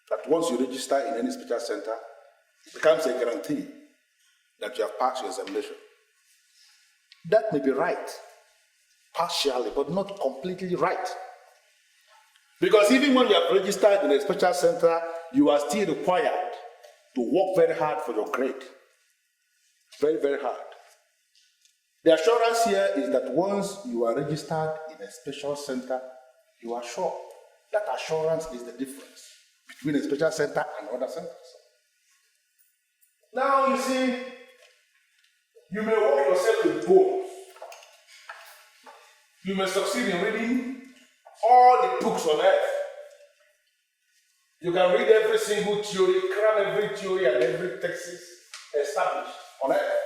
that once you register in any special center, it becomes a guarantee that you have passed your examination. That may be right, partially, but not completely right. Because even when you have registered in a special center, you are still required to work very hard for your grade. Very, very hard. The assurance here is that once you are registered in a special center, you are sure. That assurance is the difference between a special center and other centers. Now you see, you may work yourself with bones. You may succeed in reading all the books on earth. You can read every single theory, cram every theory and every thesis established on earth.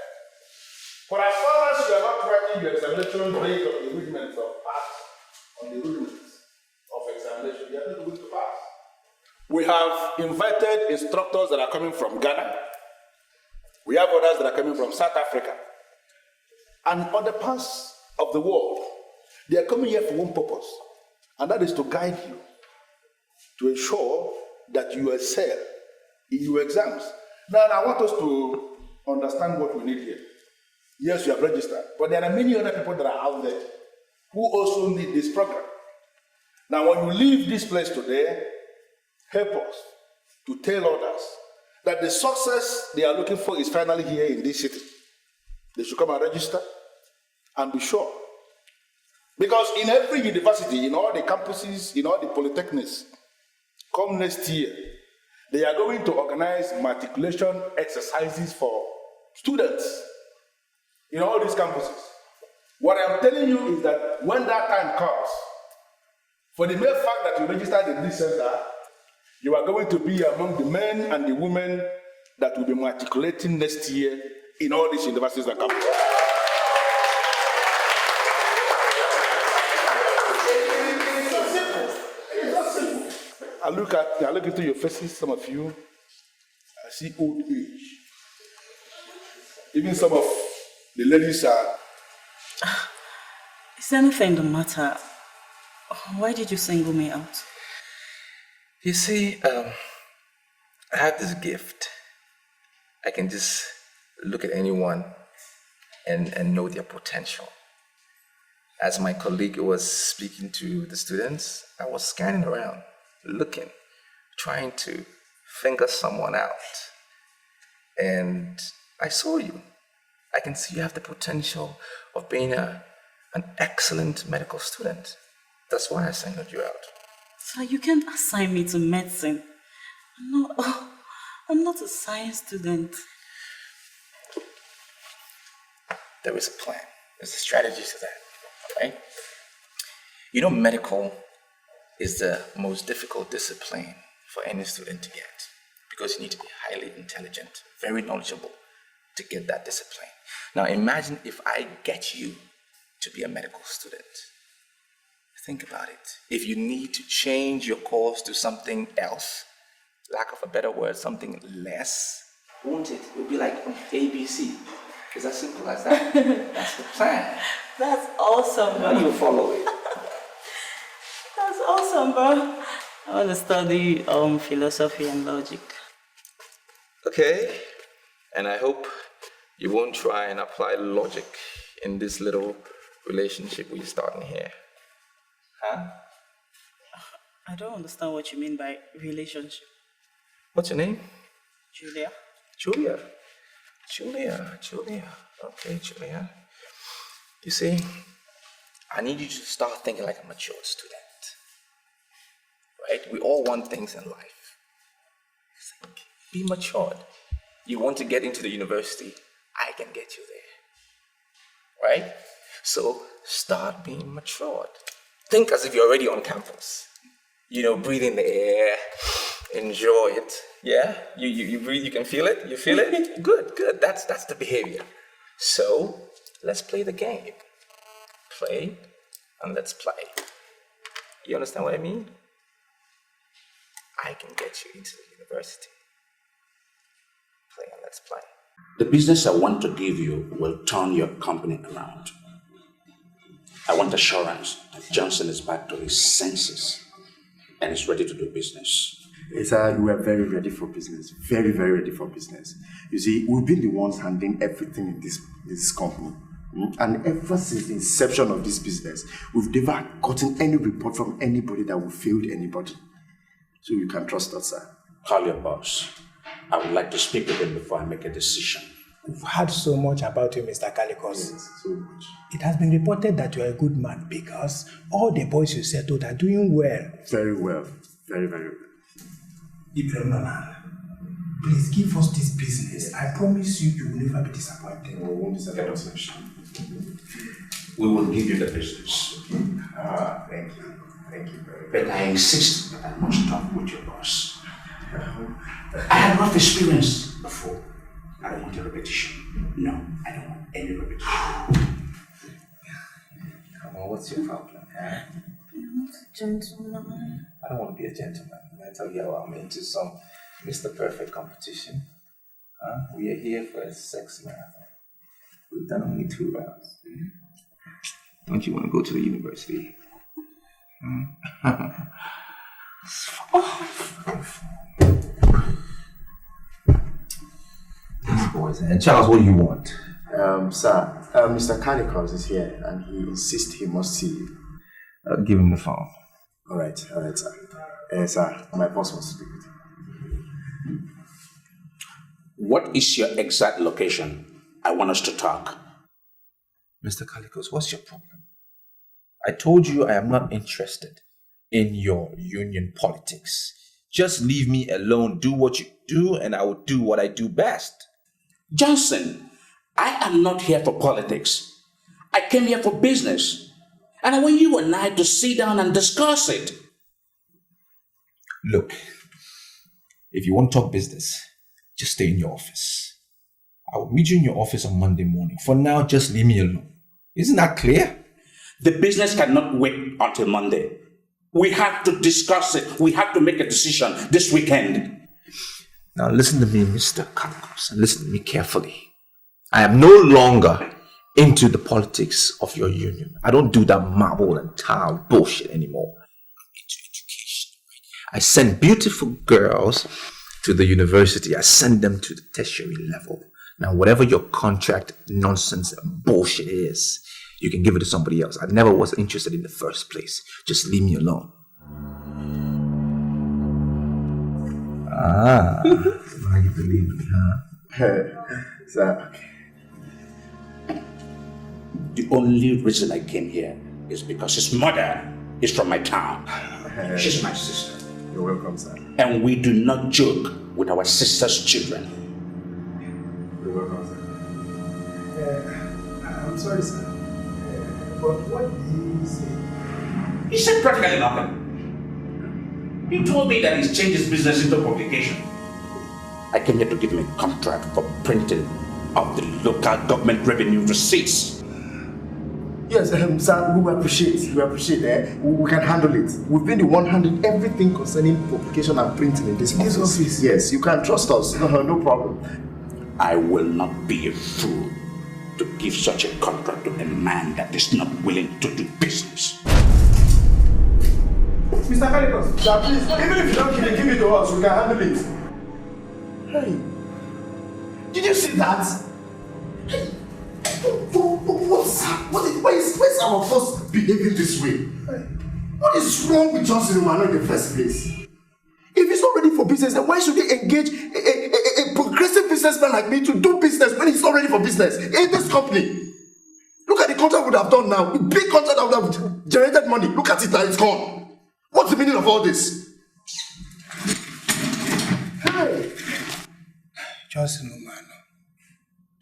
But as far as you are not writing your examination based on the rudiments of pass, on the rudiments of examination, you are not going to pass. We have invited instructors that are coming from Ghana. We have others that are coming from South Africa. And other parts of the world. They are coming here for one purpose, and that is to guide you, to ensure that you excel in your exams. Now, I want us to understand what we need here. Yes, you have registered, but there are many other people that are out there who also need this program. Now, when you leave this place today, help us to tell others that the success they are looking for is finally here in this city. They should come and register and be sure. Because in every university, in all the campuses, in all the polytechnics, come next year, they are going to organize matriculation exercises for students in all these campuses. What I'm telling you is that when that time comes, for the mere fact that you registered in this center, you are going to be among the men and the women that will be matriculating next year in all these universities and campuses. I look into your faces, some of you, I see old age. Even some of the ladies are... Is anything the matter? Why did you single me out? You see, I have this gift. I can just look at anyone and know their potential. As my colleague was speaking to the students, I was scanning around, looking, trying to finger someone out. And I saw you. I can see you have the potential of being an excellent medical student. That's why I singled you out. So you can't assign me to medicine. I'm not a science student. There is a plan. There's a strategy to that, right? You know, medical is the most difficult discipline for any student to get because you need to be highly intelligent, very knowledgeable to get that discipline. Now imagine if I get you to be a medical student. think about it. If you need to change your course to something else, lack of a better word, something less, won't it? It'll be like ABC. It's as simple as that. That's the plan. That's awesome, bro. You follow it. That's awesome, bro. I want to study philosophy and logic. Okay. And I hope you won't try and apply logic in this little relationship we're starting here. Huh? I don't understand what you mean by relationship. What's your name? Julia. Julia. Okay, Julia. You see, I need you to start thinking like a matured student. Right? We all want things in life. Think, be matured. You want to get into the university, I can get you there. Right? So start being matured. Think as if you're already on campus. You know, breathe in the air, enjoy it. Yeah? You breathe, you can feel it? You feel it? Good. That's the behavior. So let's play the game. Play and let's play. You understand what I mean? I can get you into the university. Play and let's play. The business I want to give you will turn your company around. I want assurance that Johnson is back to his senses and is ready to do business. Yes, sir, we are very ready for business. Very, very ready for business. You see, we've been the ones handling everything in this company. And ever since the inception of this business, we've never gotten any report from anybody that we failed anybody. So you can trust us, sir. Call your boss. I would like to speak with him before I make a decision. We've heard so much about you, Mr. Calicos. Yes, so much. It has been reported that you are a good man because all the boys you settled are doing well. Very well. Very, very well. Ibrahim, please give us this business. I promise you, you will never be disappointed. We won't disappoint you. We will give you the business. Thank you. Thank you very much. But I insist that I must talk with your boss. I have enough experience before. I don't want a repetition. No, I don't want any repetition. Come on, what's your problem, huh? You're not a gentleman. I don't want to be a gentleman. I tell you how I'm into some Mr. Perfect competition. Huh? We are here for a sex marathon. We've done only 2 rounds. Don't you want to go to the university? These boys. And Charles, what do you want? Sir, Mr. Calicos is here and he insists he must see you. Give him the phone. All right, sir. Sir, my boss wants to speak with you. What is your exact location? I want us to talk. Mr. Calicos, what's your problem? I told you I am not interested in your union politics. Just leave me alone, do what you do, and I will do what I do best. Johnson, I am not here for politics. I came here for business. And I want you and I to sit down and discuss it. Look, if you want to talk business, just stay in your office. I will meet you in your office on Monday morning. For now, just leave me alone. Isn't that clear? The business cannot wait until Monday. We have to discuss it. We have to make a decision this weekend. Now listen to me, Mr. Calicos, and listen to me carefully. I am no longer into the politics of your union. I don't do that marble and tile bullshit anymore. I'm into education. I send beautiful girls to the university. I send them to the tertiary level. Now, whatever your contract nonsense and bullshit is, you can give it to somebody else. I never was interested in the first place. Just leave me alone. Now you believe me, huh? Sir, the only reason I came here is because his mother is from my town. She's my sister. You're welcome, sir. And we do not joke with our sister's children. You're welcome, sir. I'm sorry, sir. But what did he say? He said practically nothing. He told me that he's changed his business into publication. I came here to give him a contract for printing of the local government revenue receipts. Yes, sir, we appreciate, we can handle it. We've been the one handling everything concerning publication and printing in this office. Yes, you can trust us, no problem. I will not be a fool to give such a contract to a man that is not willing to do business. Mr. Calicos, sir, please, even if you don't give it to us, we can handle it. Hey, did you see that? Hey, why is our boss behaving this way? What is wrong with Johnson Umano in the first place? If he's not ready for business, then why should he engage a progressive businessman like me to do business when he's not ready for business in this company? Look at the contract we would have done now. A big contract that would have generated money. Look at it now, it's gone. What's the meaning of all this? Hey! Johnson Umano.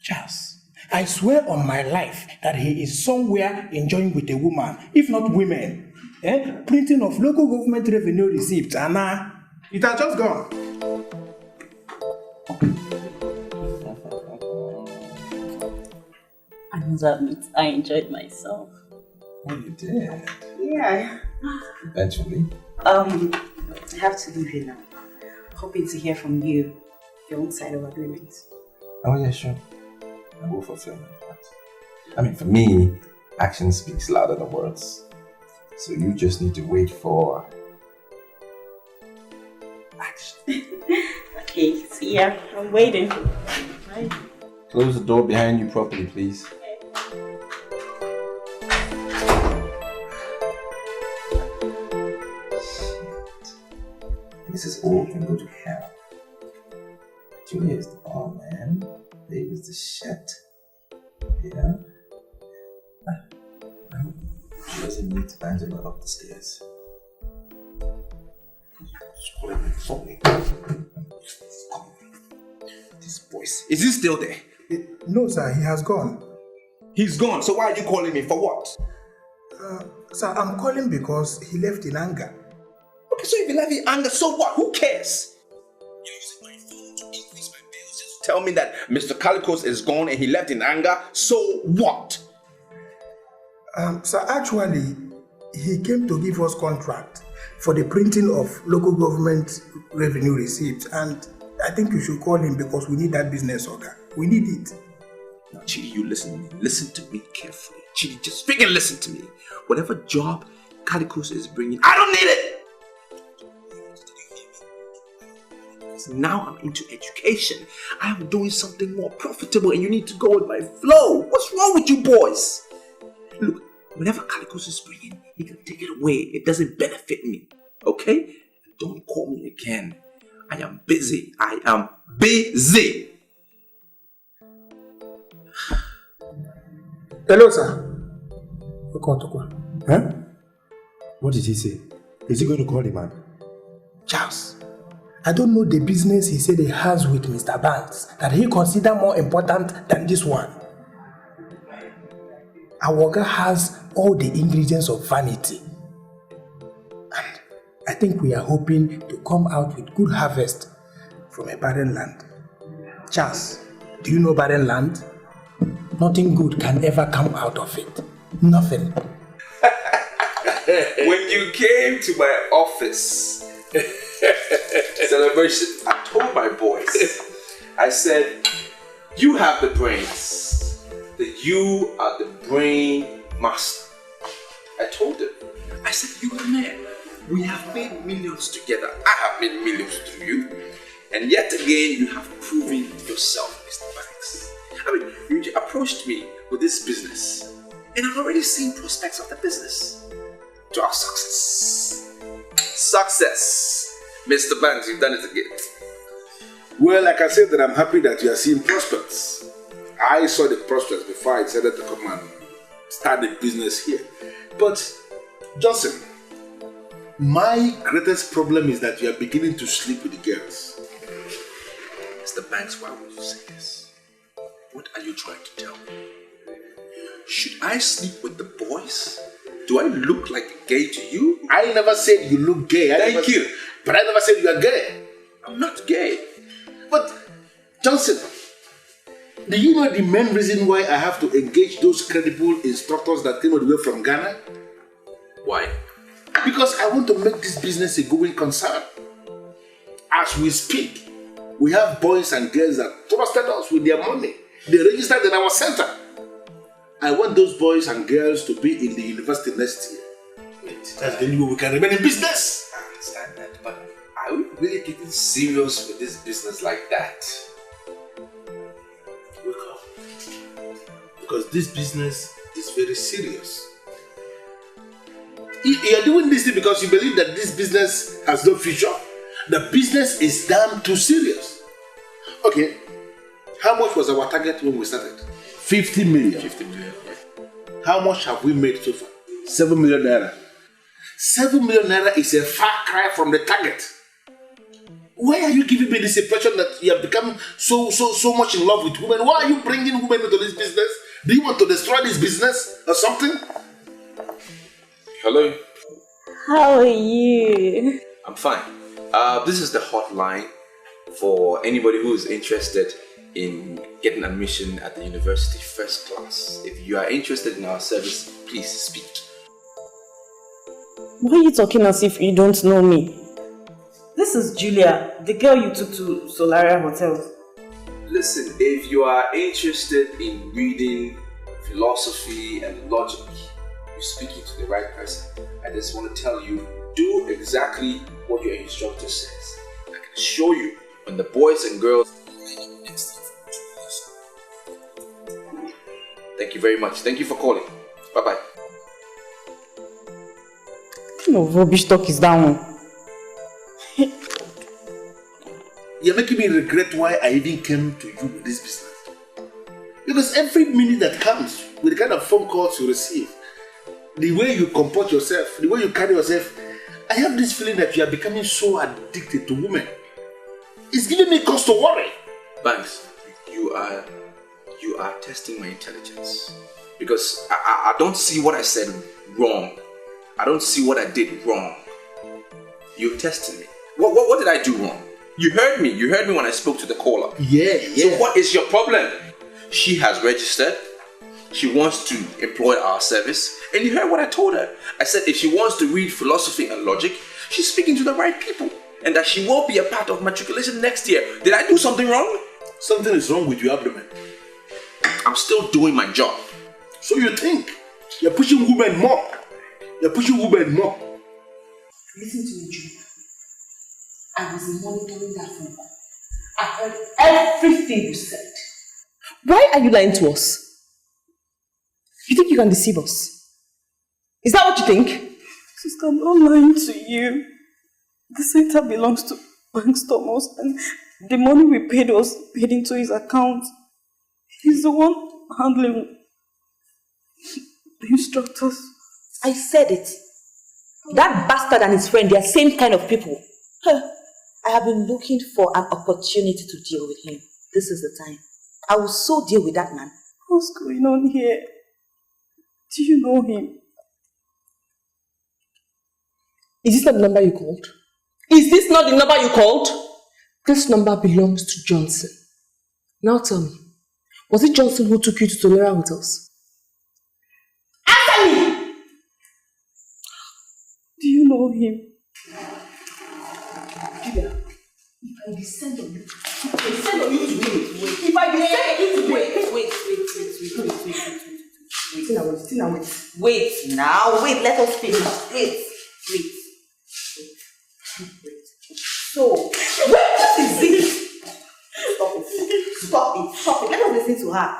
Charles, I swear on my life that he is somewhere enjoying with a woman, if not women. Printing of local government revenue receipts, and it has just gone. I must admit, I enjoyed myself. Oh, you did? Yeah. Eventually. I have to leave you now. Hoping to hear from you, your own side of agreement. Oh yeah, sure. I will fulfill my part. I mean, for me, action speaks louder than words. So you just need to wait for action. Okay, see ya. I'm waiting. Bye. Close the door behind you properly, please. Mrs. O can go to hell. Julia is the bomb, man. Dave is the shit. Yeah? She doesn't need to Angela up the stairs. She's calling me phony. This voice. Is he still there? No, sir, he has gone. He's gone, so why are you calling me? For what? Sir, I'm calling because he left in anger. Okay, so if he left in anger, so what? Who cares? You're using my phone to increase my bills just to tell me that Mr. Calicos is gone and he left in anger, so what? Sir, actually, he came to give us contract for the printing of local government revenue receipts, and I think you should call him because we need that business order. We need it. Now, Chidi, you listen to me. Listen to me carefully. Chidi, just freaking listen to me. Whatever job Calicos is bringing, I don't need it! Because now I'm into education. I am doing something more profitable and you need to go with my flow. What's wrong with you boys? Look, whatever Calicos is bringing, he can take it away. It doesn't benefit me. Okay? Don't call me again. I am busy. I am busy. Hello, sir. Huh? What did he say? Is he going to call the man? Charles, I don't know the business he said he has with Mr. Banks that he consider more important than this one. Our guy has all the ingredients of vanity. And I think we are hoping to come out with good harvest from a barren land. Charles, do you know barren land? Nothing good can ever come out of it. Nothing. When you came to my office, celebration, I told my boys, I said, you have the brains, that you are the brain master. I told them, I said, you are man. We have made millions together. I have made millions through you. And yet again, you have proven yourself, Mr. Banks. I mean, you approached me with this business, and I've already seen prospects of the business. To our success. Success. Mr. Banks, you've done it again. Well, like I said, that I'm happy that you are seeing prospects. I saw the prospects before I decided to come and start the business here. But, Johnson, my greatest problem is that you are beginning to sleep with the girls. Mr. Banks, why would you say this? What are you trying to tell me? Should I sleep with the boys? Do I look like gay to you? I never said you look gay. Thank you. But I never said you are gay. I'm not gay. But, Johnson, Do you know the main reason why I have to engage those credible instructors that came all the way from Ghana? Why? Because I want to make this business a going concern. As we speak, we have boys and girls that trusted us with their money. They registered in our center. I want those boys and girls to be in the university next year. Wait, that's the only way we can remain in business. I understand that, but are we really getting serious with this business like that? Wake up. Because this business is very serious. You are doing this thing because you believe that this business has no future. The business is damn too serious. Okay, how much was our target when we started? 50 million. 50 million. How much have we made so far? 7 million naira. 7 million naira is a far cry from the target. Why are you giving me this impression that you have become so much in love with women? Why are you bringing women into this business? Do you want to destroy this business or something? Hello. How are you? I'm fine. This is the hotline for anybody who is interested in getting admission at the university first class. If you are interested in our service, please speak. Why are you talking as if you don't know me? This is Julia, the girl you took to Solaria Hotel. Listen, if you are interested in reading philosophy and logic, you're speaking to the right person. I just want to tell you, do exactly what your instructor says. I can assure you, when the boys and girls next year. Thank you very much. Thank you for calling. Bye-bye. No rubbish talk is that one. You're making me regret why I even came to you with this business. Because every minute that comes with the kind of phone calls you receive, the way you comport yourself, the way you carry yourself, I have this feeling that you are becoming so addicted to women. It's giving me cause to worry. Banks, you are testing my intelligence. Because I don't see what I said wrong. I don't see what I did wrong. You're testing me. What did I do wrong? You heard me. You heard me when I spoke to the caller. Yeah. So what is your problem? She has registered. She wants to employ our service. And you heard what I told her. I said if she wants to read philosophy and logic, she's speaking to the right people. And that she won't be a part of matriculation next year. Did I do something wrong? Something is wrong with your abdomen. I'm still doing my job. So you think you're pushing women more? You're pushing women more. Listen to me, Julia. I was monitoring that phone call. I heard everything you said. Why are you lying to us? You think you can deceive us? Is that what you think? Sister, I'm not lying to you. The center belongs to Banks Thomas, and the money we paid was paid into his account. He's the one handling the instructors. I said it. That bastard and his friend, they are same kind of people. I have been looking for an opportunity to deal with him. This is the time. I will so deal with that man. What's going on here? Do you know him? Is this not the number you called? Is this not the number you called? This number belongs to Johnson. Now tell me, was it Johnson who took you to Tolera Hotels? Answer me! Do you know him? Julia, if I descend on you, if I descend on you, wait. Wait now, let us finish. Wait. So, what is it? Stop it. Let us listen to her.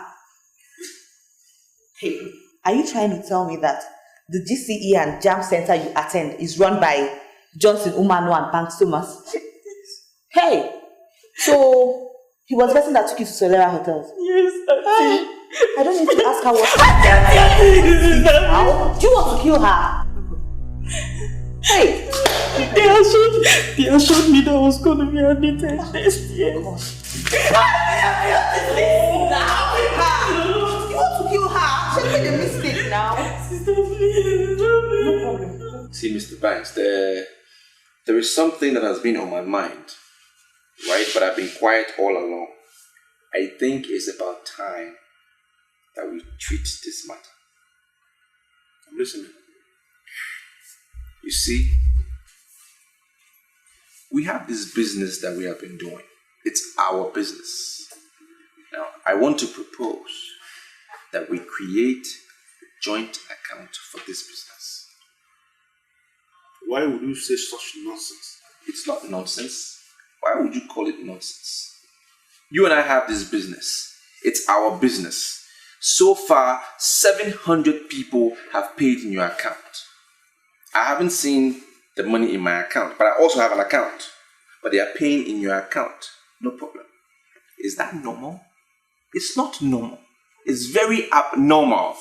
Hey, are you trying to tell me that the GCE and JAM center you attend is run by Johnson, Umano, and Banks Thomas? Hey, so he was the person that took you to Solera Hotels? Yes, Auntie. I don't need to ask her what happened. Do you want to kill her? Hey! They assured me that I was going to be admitted next year. You want to kill her? She made a mistake now. Sister, please. No problem. See, Mr. Banks, there is something that has been on my mind, right? But I've been quiet all along. I think it's about time that we treat this matter. I'm listening. You see, we have this business that we have been doing. It's our business. Now, I want to propose that we create a joint account for this business. Why would you say such nonsense? It's not nonsense. Why would you call it nonsense? You and I have this business. It's our business. So far, 700 people have paid in your account. I haven't seen the money in my account, but I also have an account. But they are paying in your account. No problem. Is that normal? It's not normal. It's very abnormal.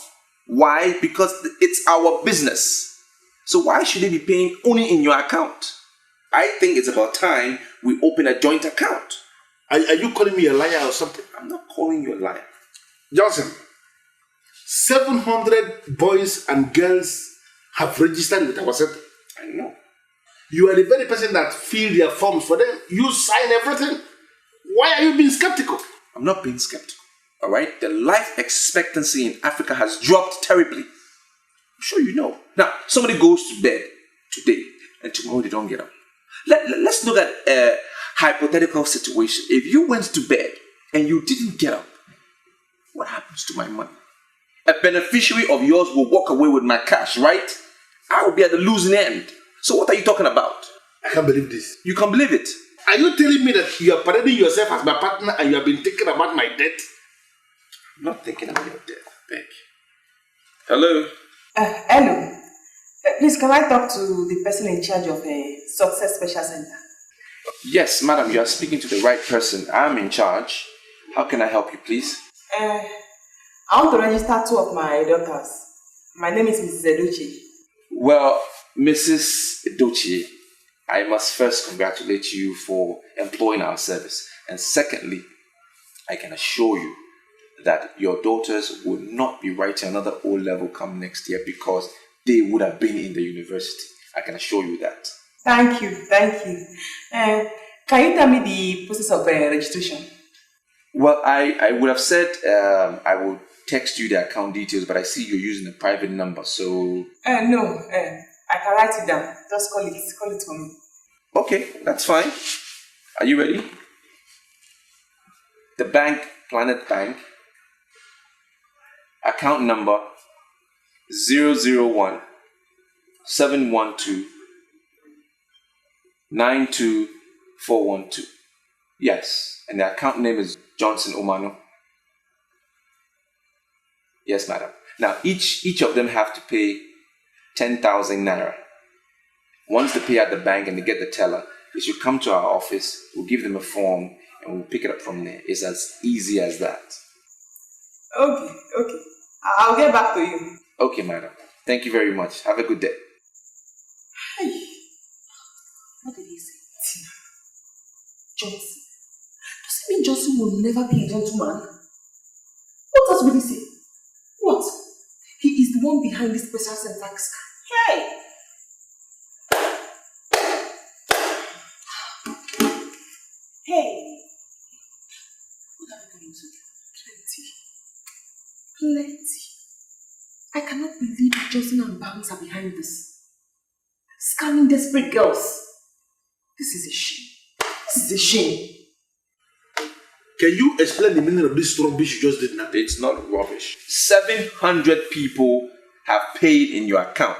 Why? Because it's our business. So why should they be paying only in your account? I think it's about time we open a joint account. Are you calling me a liar or something? I'm not calling you a liar. Johnson, 700 boys and girls have registered with our center. I know. You are the very person that filled their forms for them. You sign everything. Why are you being skeptical? I'm not being skeptical. All right? The life expectancy in Africa has dropped terribly. I'm sure you know. Now, somebody goes to bed today and tomorrow they don't get up. Let's look at a hypothetical situation. If you went to bed and you didn't get up, what happens to my money? A beneficiary of yours will walk away with my cash, right? I will be at the losing end. So what are you talking about? I can't believe this. You can believe it. Are you telling me that you are parading yourself as my partner and you have been thinking about my death? I'm not thinking about your death, Beck. Hello? Hello. Please, can I talk to the person in charge of a Success Special Center? Yes, madam, you are speaking to the right person. I'm in charge. How can I help you, please? I want to register 2 of my daughters. My name is Mrs. Edochie. Well, Mrs. Edochie, I must first congratulate you for employing our service. And secondly, I can assure you that your daughters will not be writing another O-level come next year because they would have been in the university. I can assure you that. Thank you, thank you. Can you tell me the process of registration? Well, I would have said I will text you the account details, but I see you're using a private number, so... No, I can write it down. Just call it for me. Okay, that's fine. Are you ready? The bank, Planet Bank, account number 001 712 92412. Yes, and the account name is Johnson Omano. Yes, madam. Now, each of them have to pay 10,000 naira. Once they pay at the bank and they get the teller, they should come to our office. We'll give them a form and we'll pick it up from there. It's as easy as that. Okay. I'll get back to you. Okay, madam. Thank you very much. Have a good day. Hey, what did he say? Tina. Johnson. Does it mean Johnson will never be a gentleman? What else will he say? What? He is the one behind this special center scam. Hey! Hey! What are we going to do? Plenty. I cannot believe that Johnson and Banks are behind this. Scamming desperate girls. This is a shame. This is a shame. Can you explain the meaning of this rubbish you just did now? It's not rubbish. 700 people have paid in your account.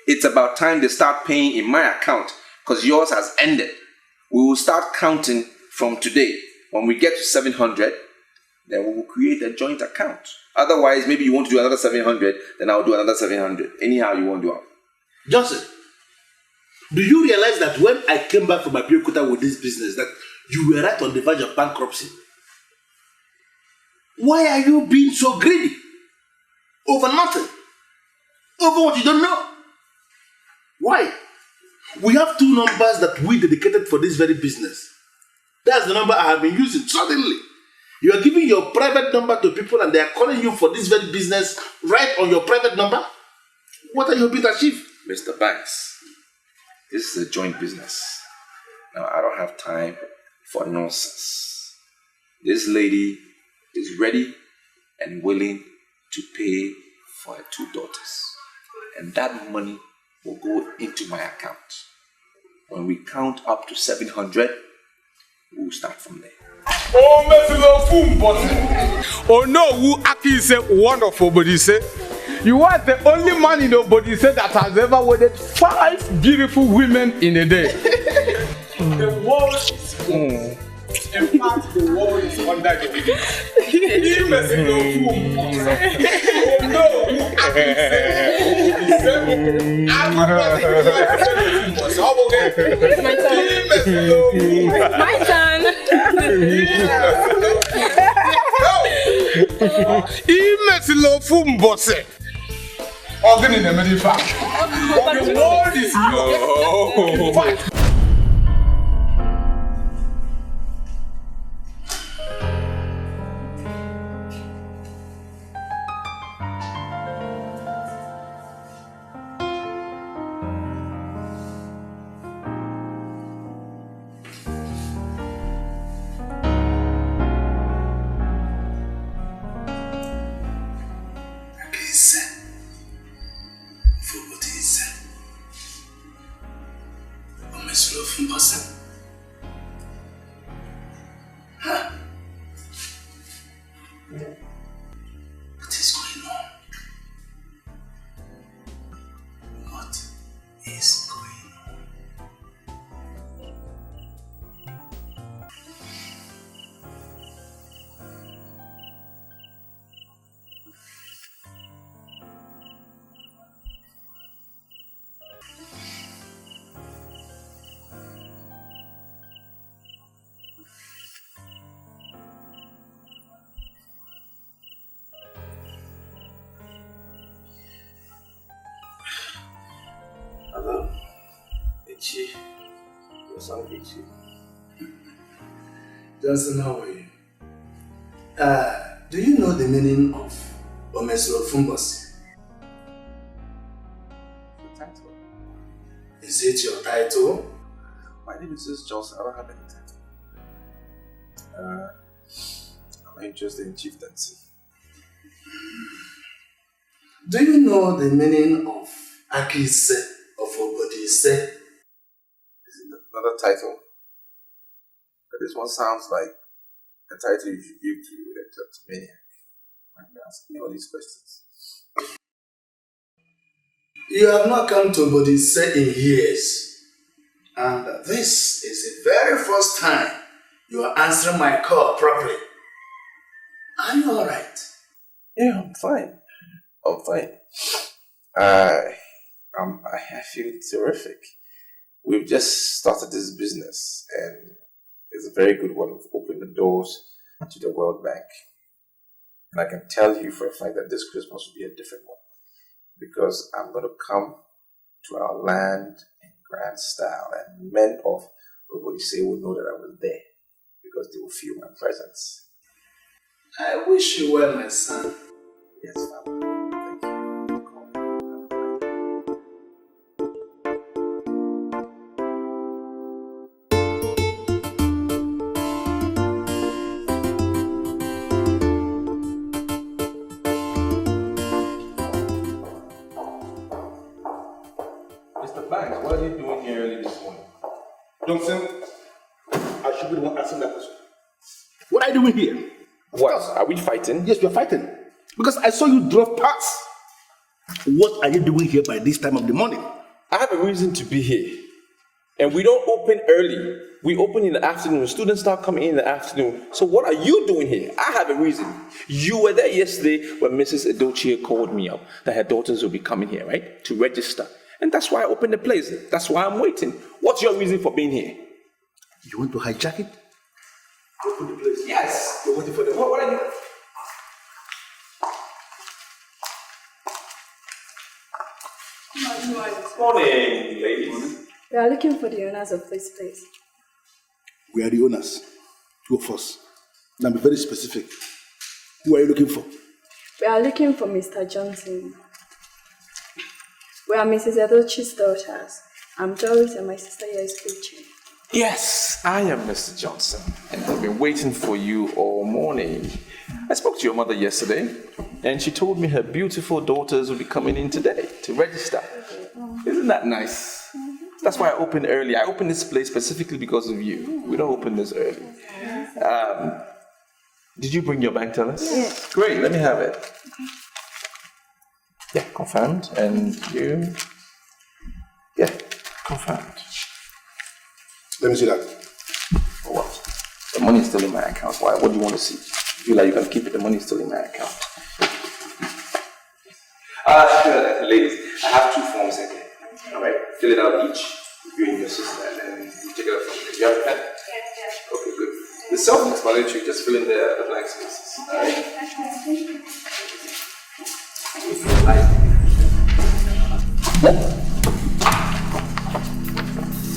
It's about time they start paying in my account because yours has ended. We will start counting from today. When we get to 700, then we will create a joint account. Otherwise, maybe you want to do another 700, then I'll do another 700. Anyhow you want to do it. Johnson, do you realize that when I came back from Abeokuta with this business, that you were right on the verge of bankruptcy? Why are you being so greedy? Over nothing. Over what you don't know. Why? We have 2 numbers that we dedicated for this very business. That's the number I have been using. Suddenly, you are giving your private number to people and they are calling you for this very business right on your private number? What are you hoping to achieve? Mr. Banks, this is a joint business. Now, I don't have time for nonsense. This lady is ready and willing to pay for her 2 daughters. And that money will go into my account. When we count up to 700, we'll start from there. Oh no, who Aki say wonderful, but he say you are the only man in nobody said that has ever wedded 5 beautiful women in a day. The world is in fact, the world is under your feet. Oh no, who Aki My turn. Organ in the middle fact. The world is yours. Hello, Ichi. Your son Ichi. Johnson, how are you? Do you know the meaning of Omeslo Fumbos? The title? Is it your title? My name is just Johnson. I don't have any title. I'm interested in chieftaincy. Do you know the meaning of Akise of Obodise? Is it another title? But this one sounds like a title you should give to a kleptomaniac. Why are you asking me all these questions? You have not come to Obodise in years. And this is the very first time you are answering my call properly. Are you alright? Yeah, I'm fine. I'm fine. I feel terrific. We've just started this business and it's a very good one. We've opened the doors to the World Bank. And I can tell you for a fact that this Christmas will be a different one. Because I'm going to come to our land in grand style and men of Obodise will know that I was there because they will feel my presence. I wish you well, my son. Yes, Father. What are you doing here early this morning? Johnson, I should be the one asking that question. What are you doing here? What? Are we fighting? Yes, we're fighting. Because I saw you drove past. What are you doing here by this time of the morning? I have a reason to be here. And we don't open early. We open in the afternoon. Students start coming in the afternoon. So what are you doing here? I have a reason. You were there yesterday when Mrs. Edochie called me up that her daughters will be coming here, right? To register. And that's why I opened the place. That's why I'm waiting. What's your reason for being here? You want to hijack it? Open the place. Yes. You're waiting for them. What are you? Morning, ladies. We are looking for the owners of this place. We are the owners. Two of us. Now be very specific. Who are you looking for? We are looking for Mr. Johnson. We are Mrs. Edochie's daughters. I'm Doris and my sister here is preaching. Yes, I am Mr. Johnson, and I've been waiting for you all morning. I spoke to your mother yesterday, and she told me her beautiful daughters will be coming in today to register. Isn't that nice? That's why I opened early. I opened this place specifically because of you. We don't open this early. Did you bring your bank tellers? Yes. Great, let me have it. Yeah, confirmed. And you? Yeah, confirmed. Let me see that. For what? The money is still in my account. Why? What do you want to see? You feel like you can keep it, the money is still in my account. Ladies, I have 2 forms in here. Alright, fill it out each, you and your sister, and then you take it out from there. You have a pen? Yeah. Okay, good. The self-explanatory, just fill in the blank spaces. Alright?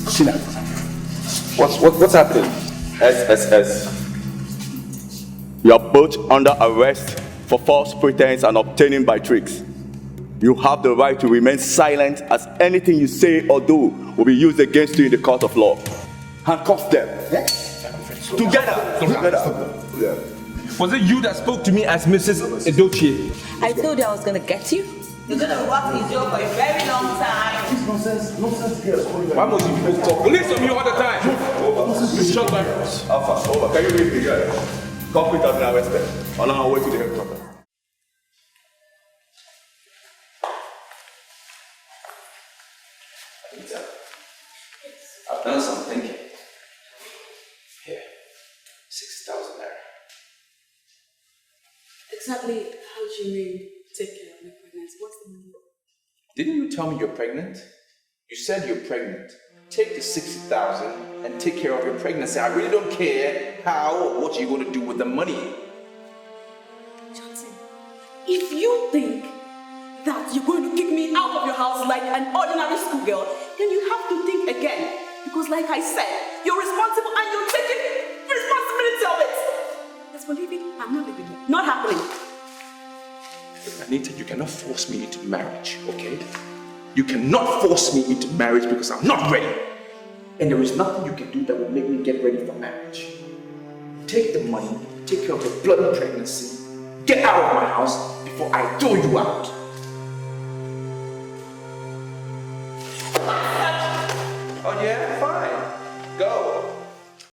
Sina, what's happening? SSS. You are both under arrest for false pretense and obtaining by tricks. You have the right to remain silent, as anything you say or do will be used against you in the court of law. Handcuff them. Together. Yeah. Was it you that spoke to me as Mrs. Edochie? I told you I was gonna get you. You're gonna rock this job for a very long time. Nonsense, girls. Why must you people talk? Listen to me all the time. You shut my mouth. Alpha, over. Can you read me, guys? Complete has been arrested. On our way to the headquarters. I've done some thinking. Here, 60,000 naira. Exactly how do you mean take care of my pregnancy? What's the meaning? Didn't you tell me you're pregnant? You said you're pregnant. Take the 60,000 and take care of your pregnancy. I really don't care how or what you're going to do with the money. Johnson, if you think that you're going to kick me out of your house like an ordinary schoolgirl, then you have to think again. Because like I said, you're responsible and you're taking responsibility of it. As for leaving, I'm not leaving it. Not happening. Anita, you cannot force me into marriage, okay? You cannot force me into marriage because I'm not ready. And there is nothing you can do that will make me get ready for marriage. Take the money, take care of your bloody pregnancy, get out of my house before I throw you out.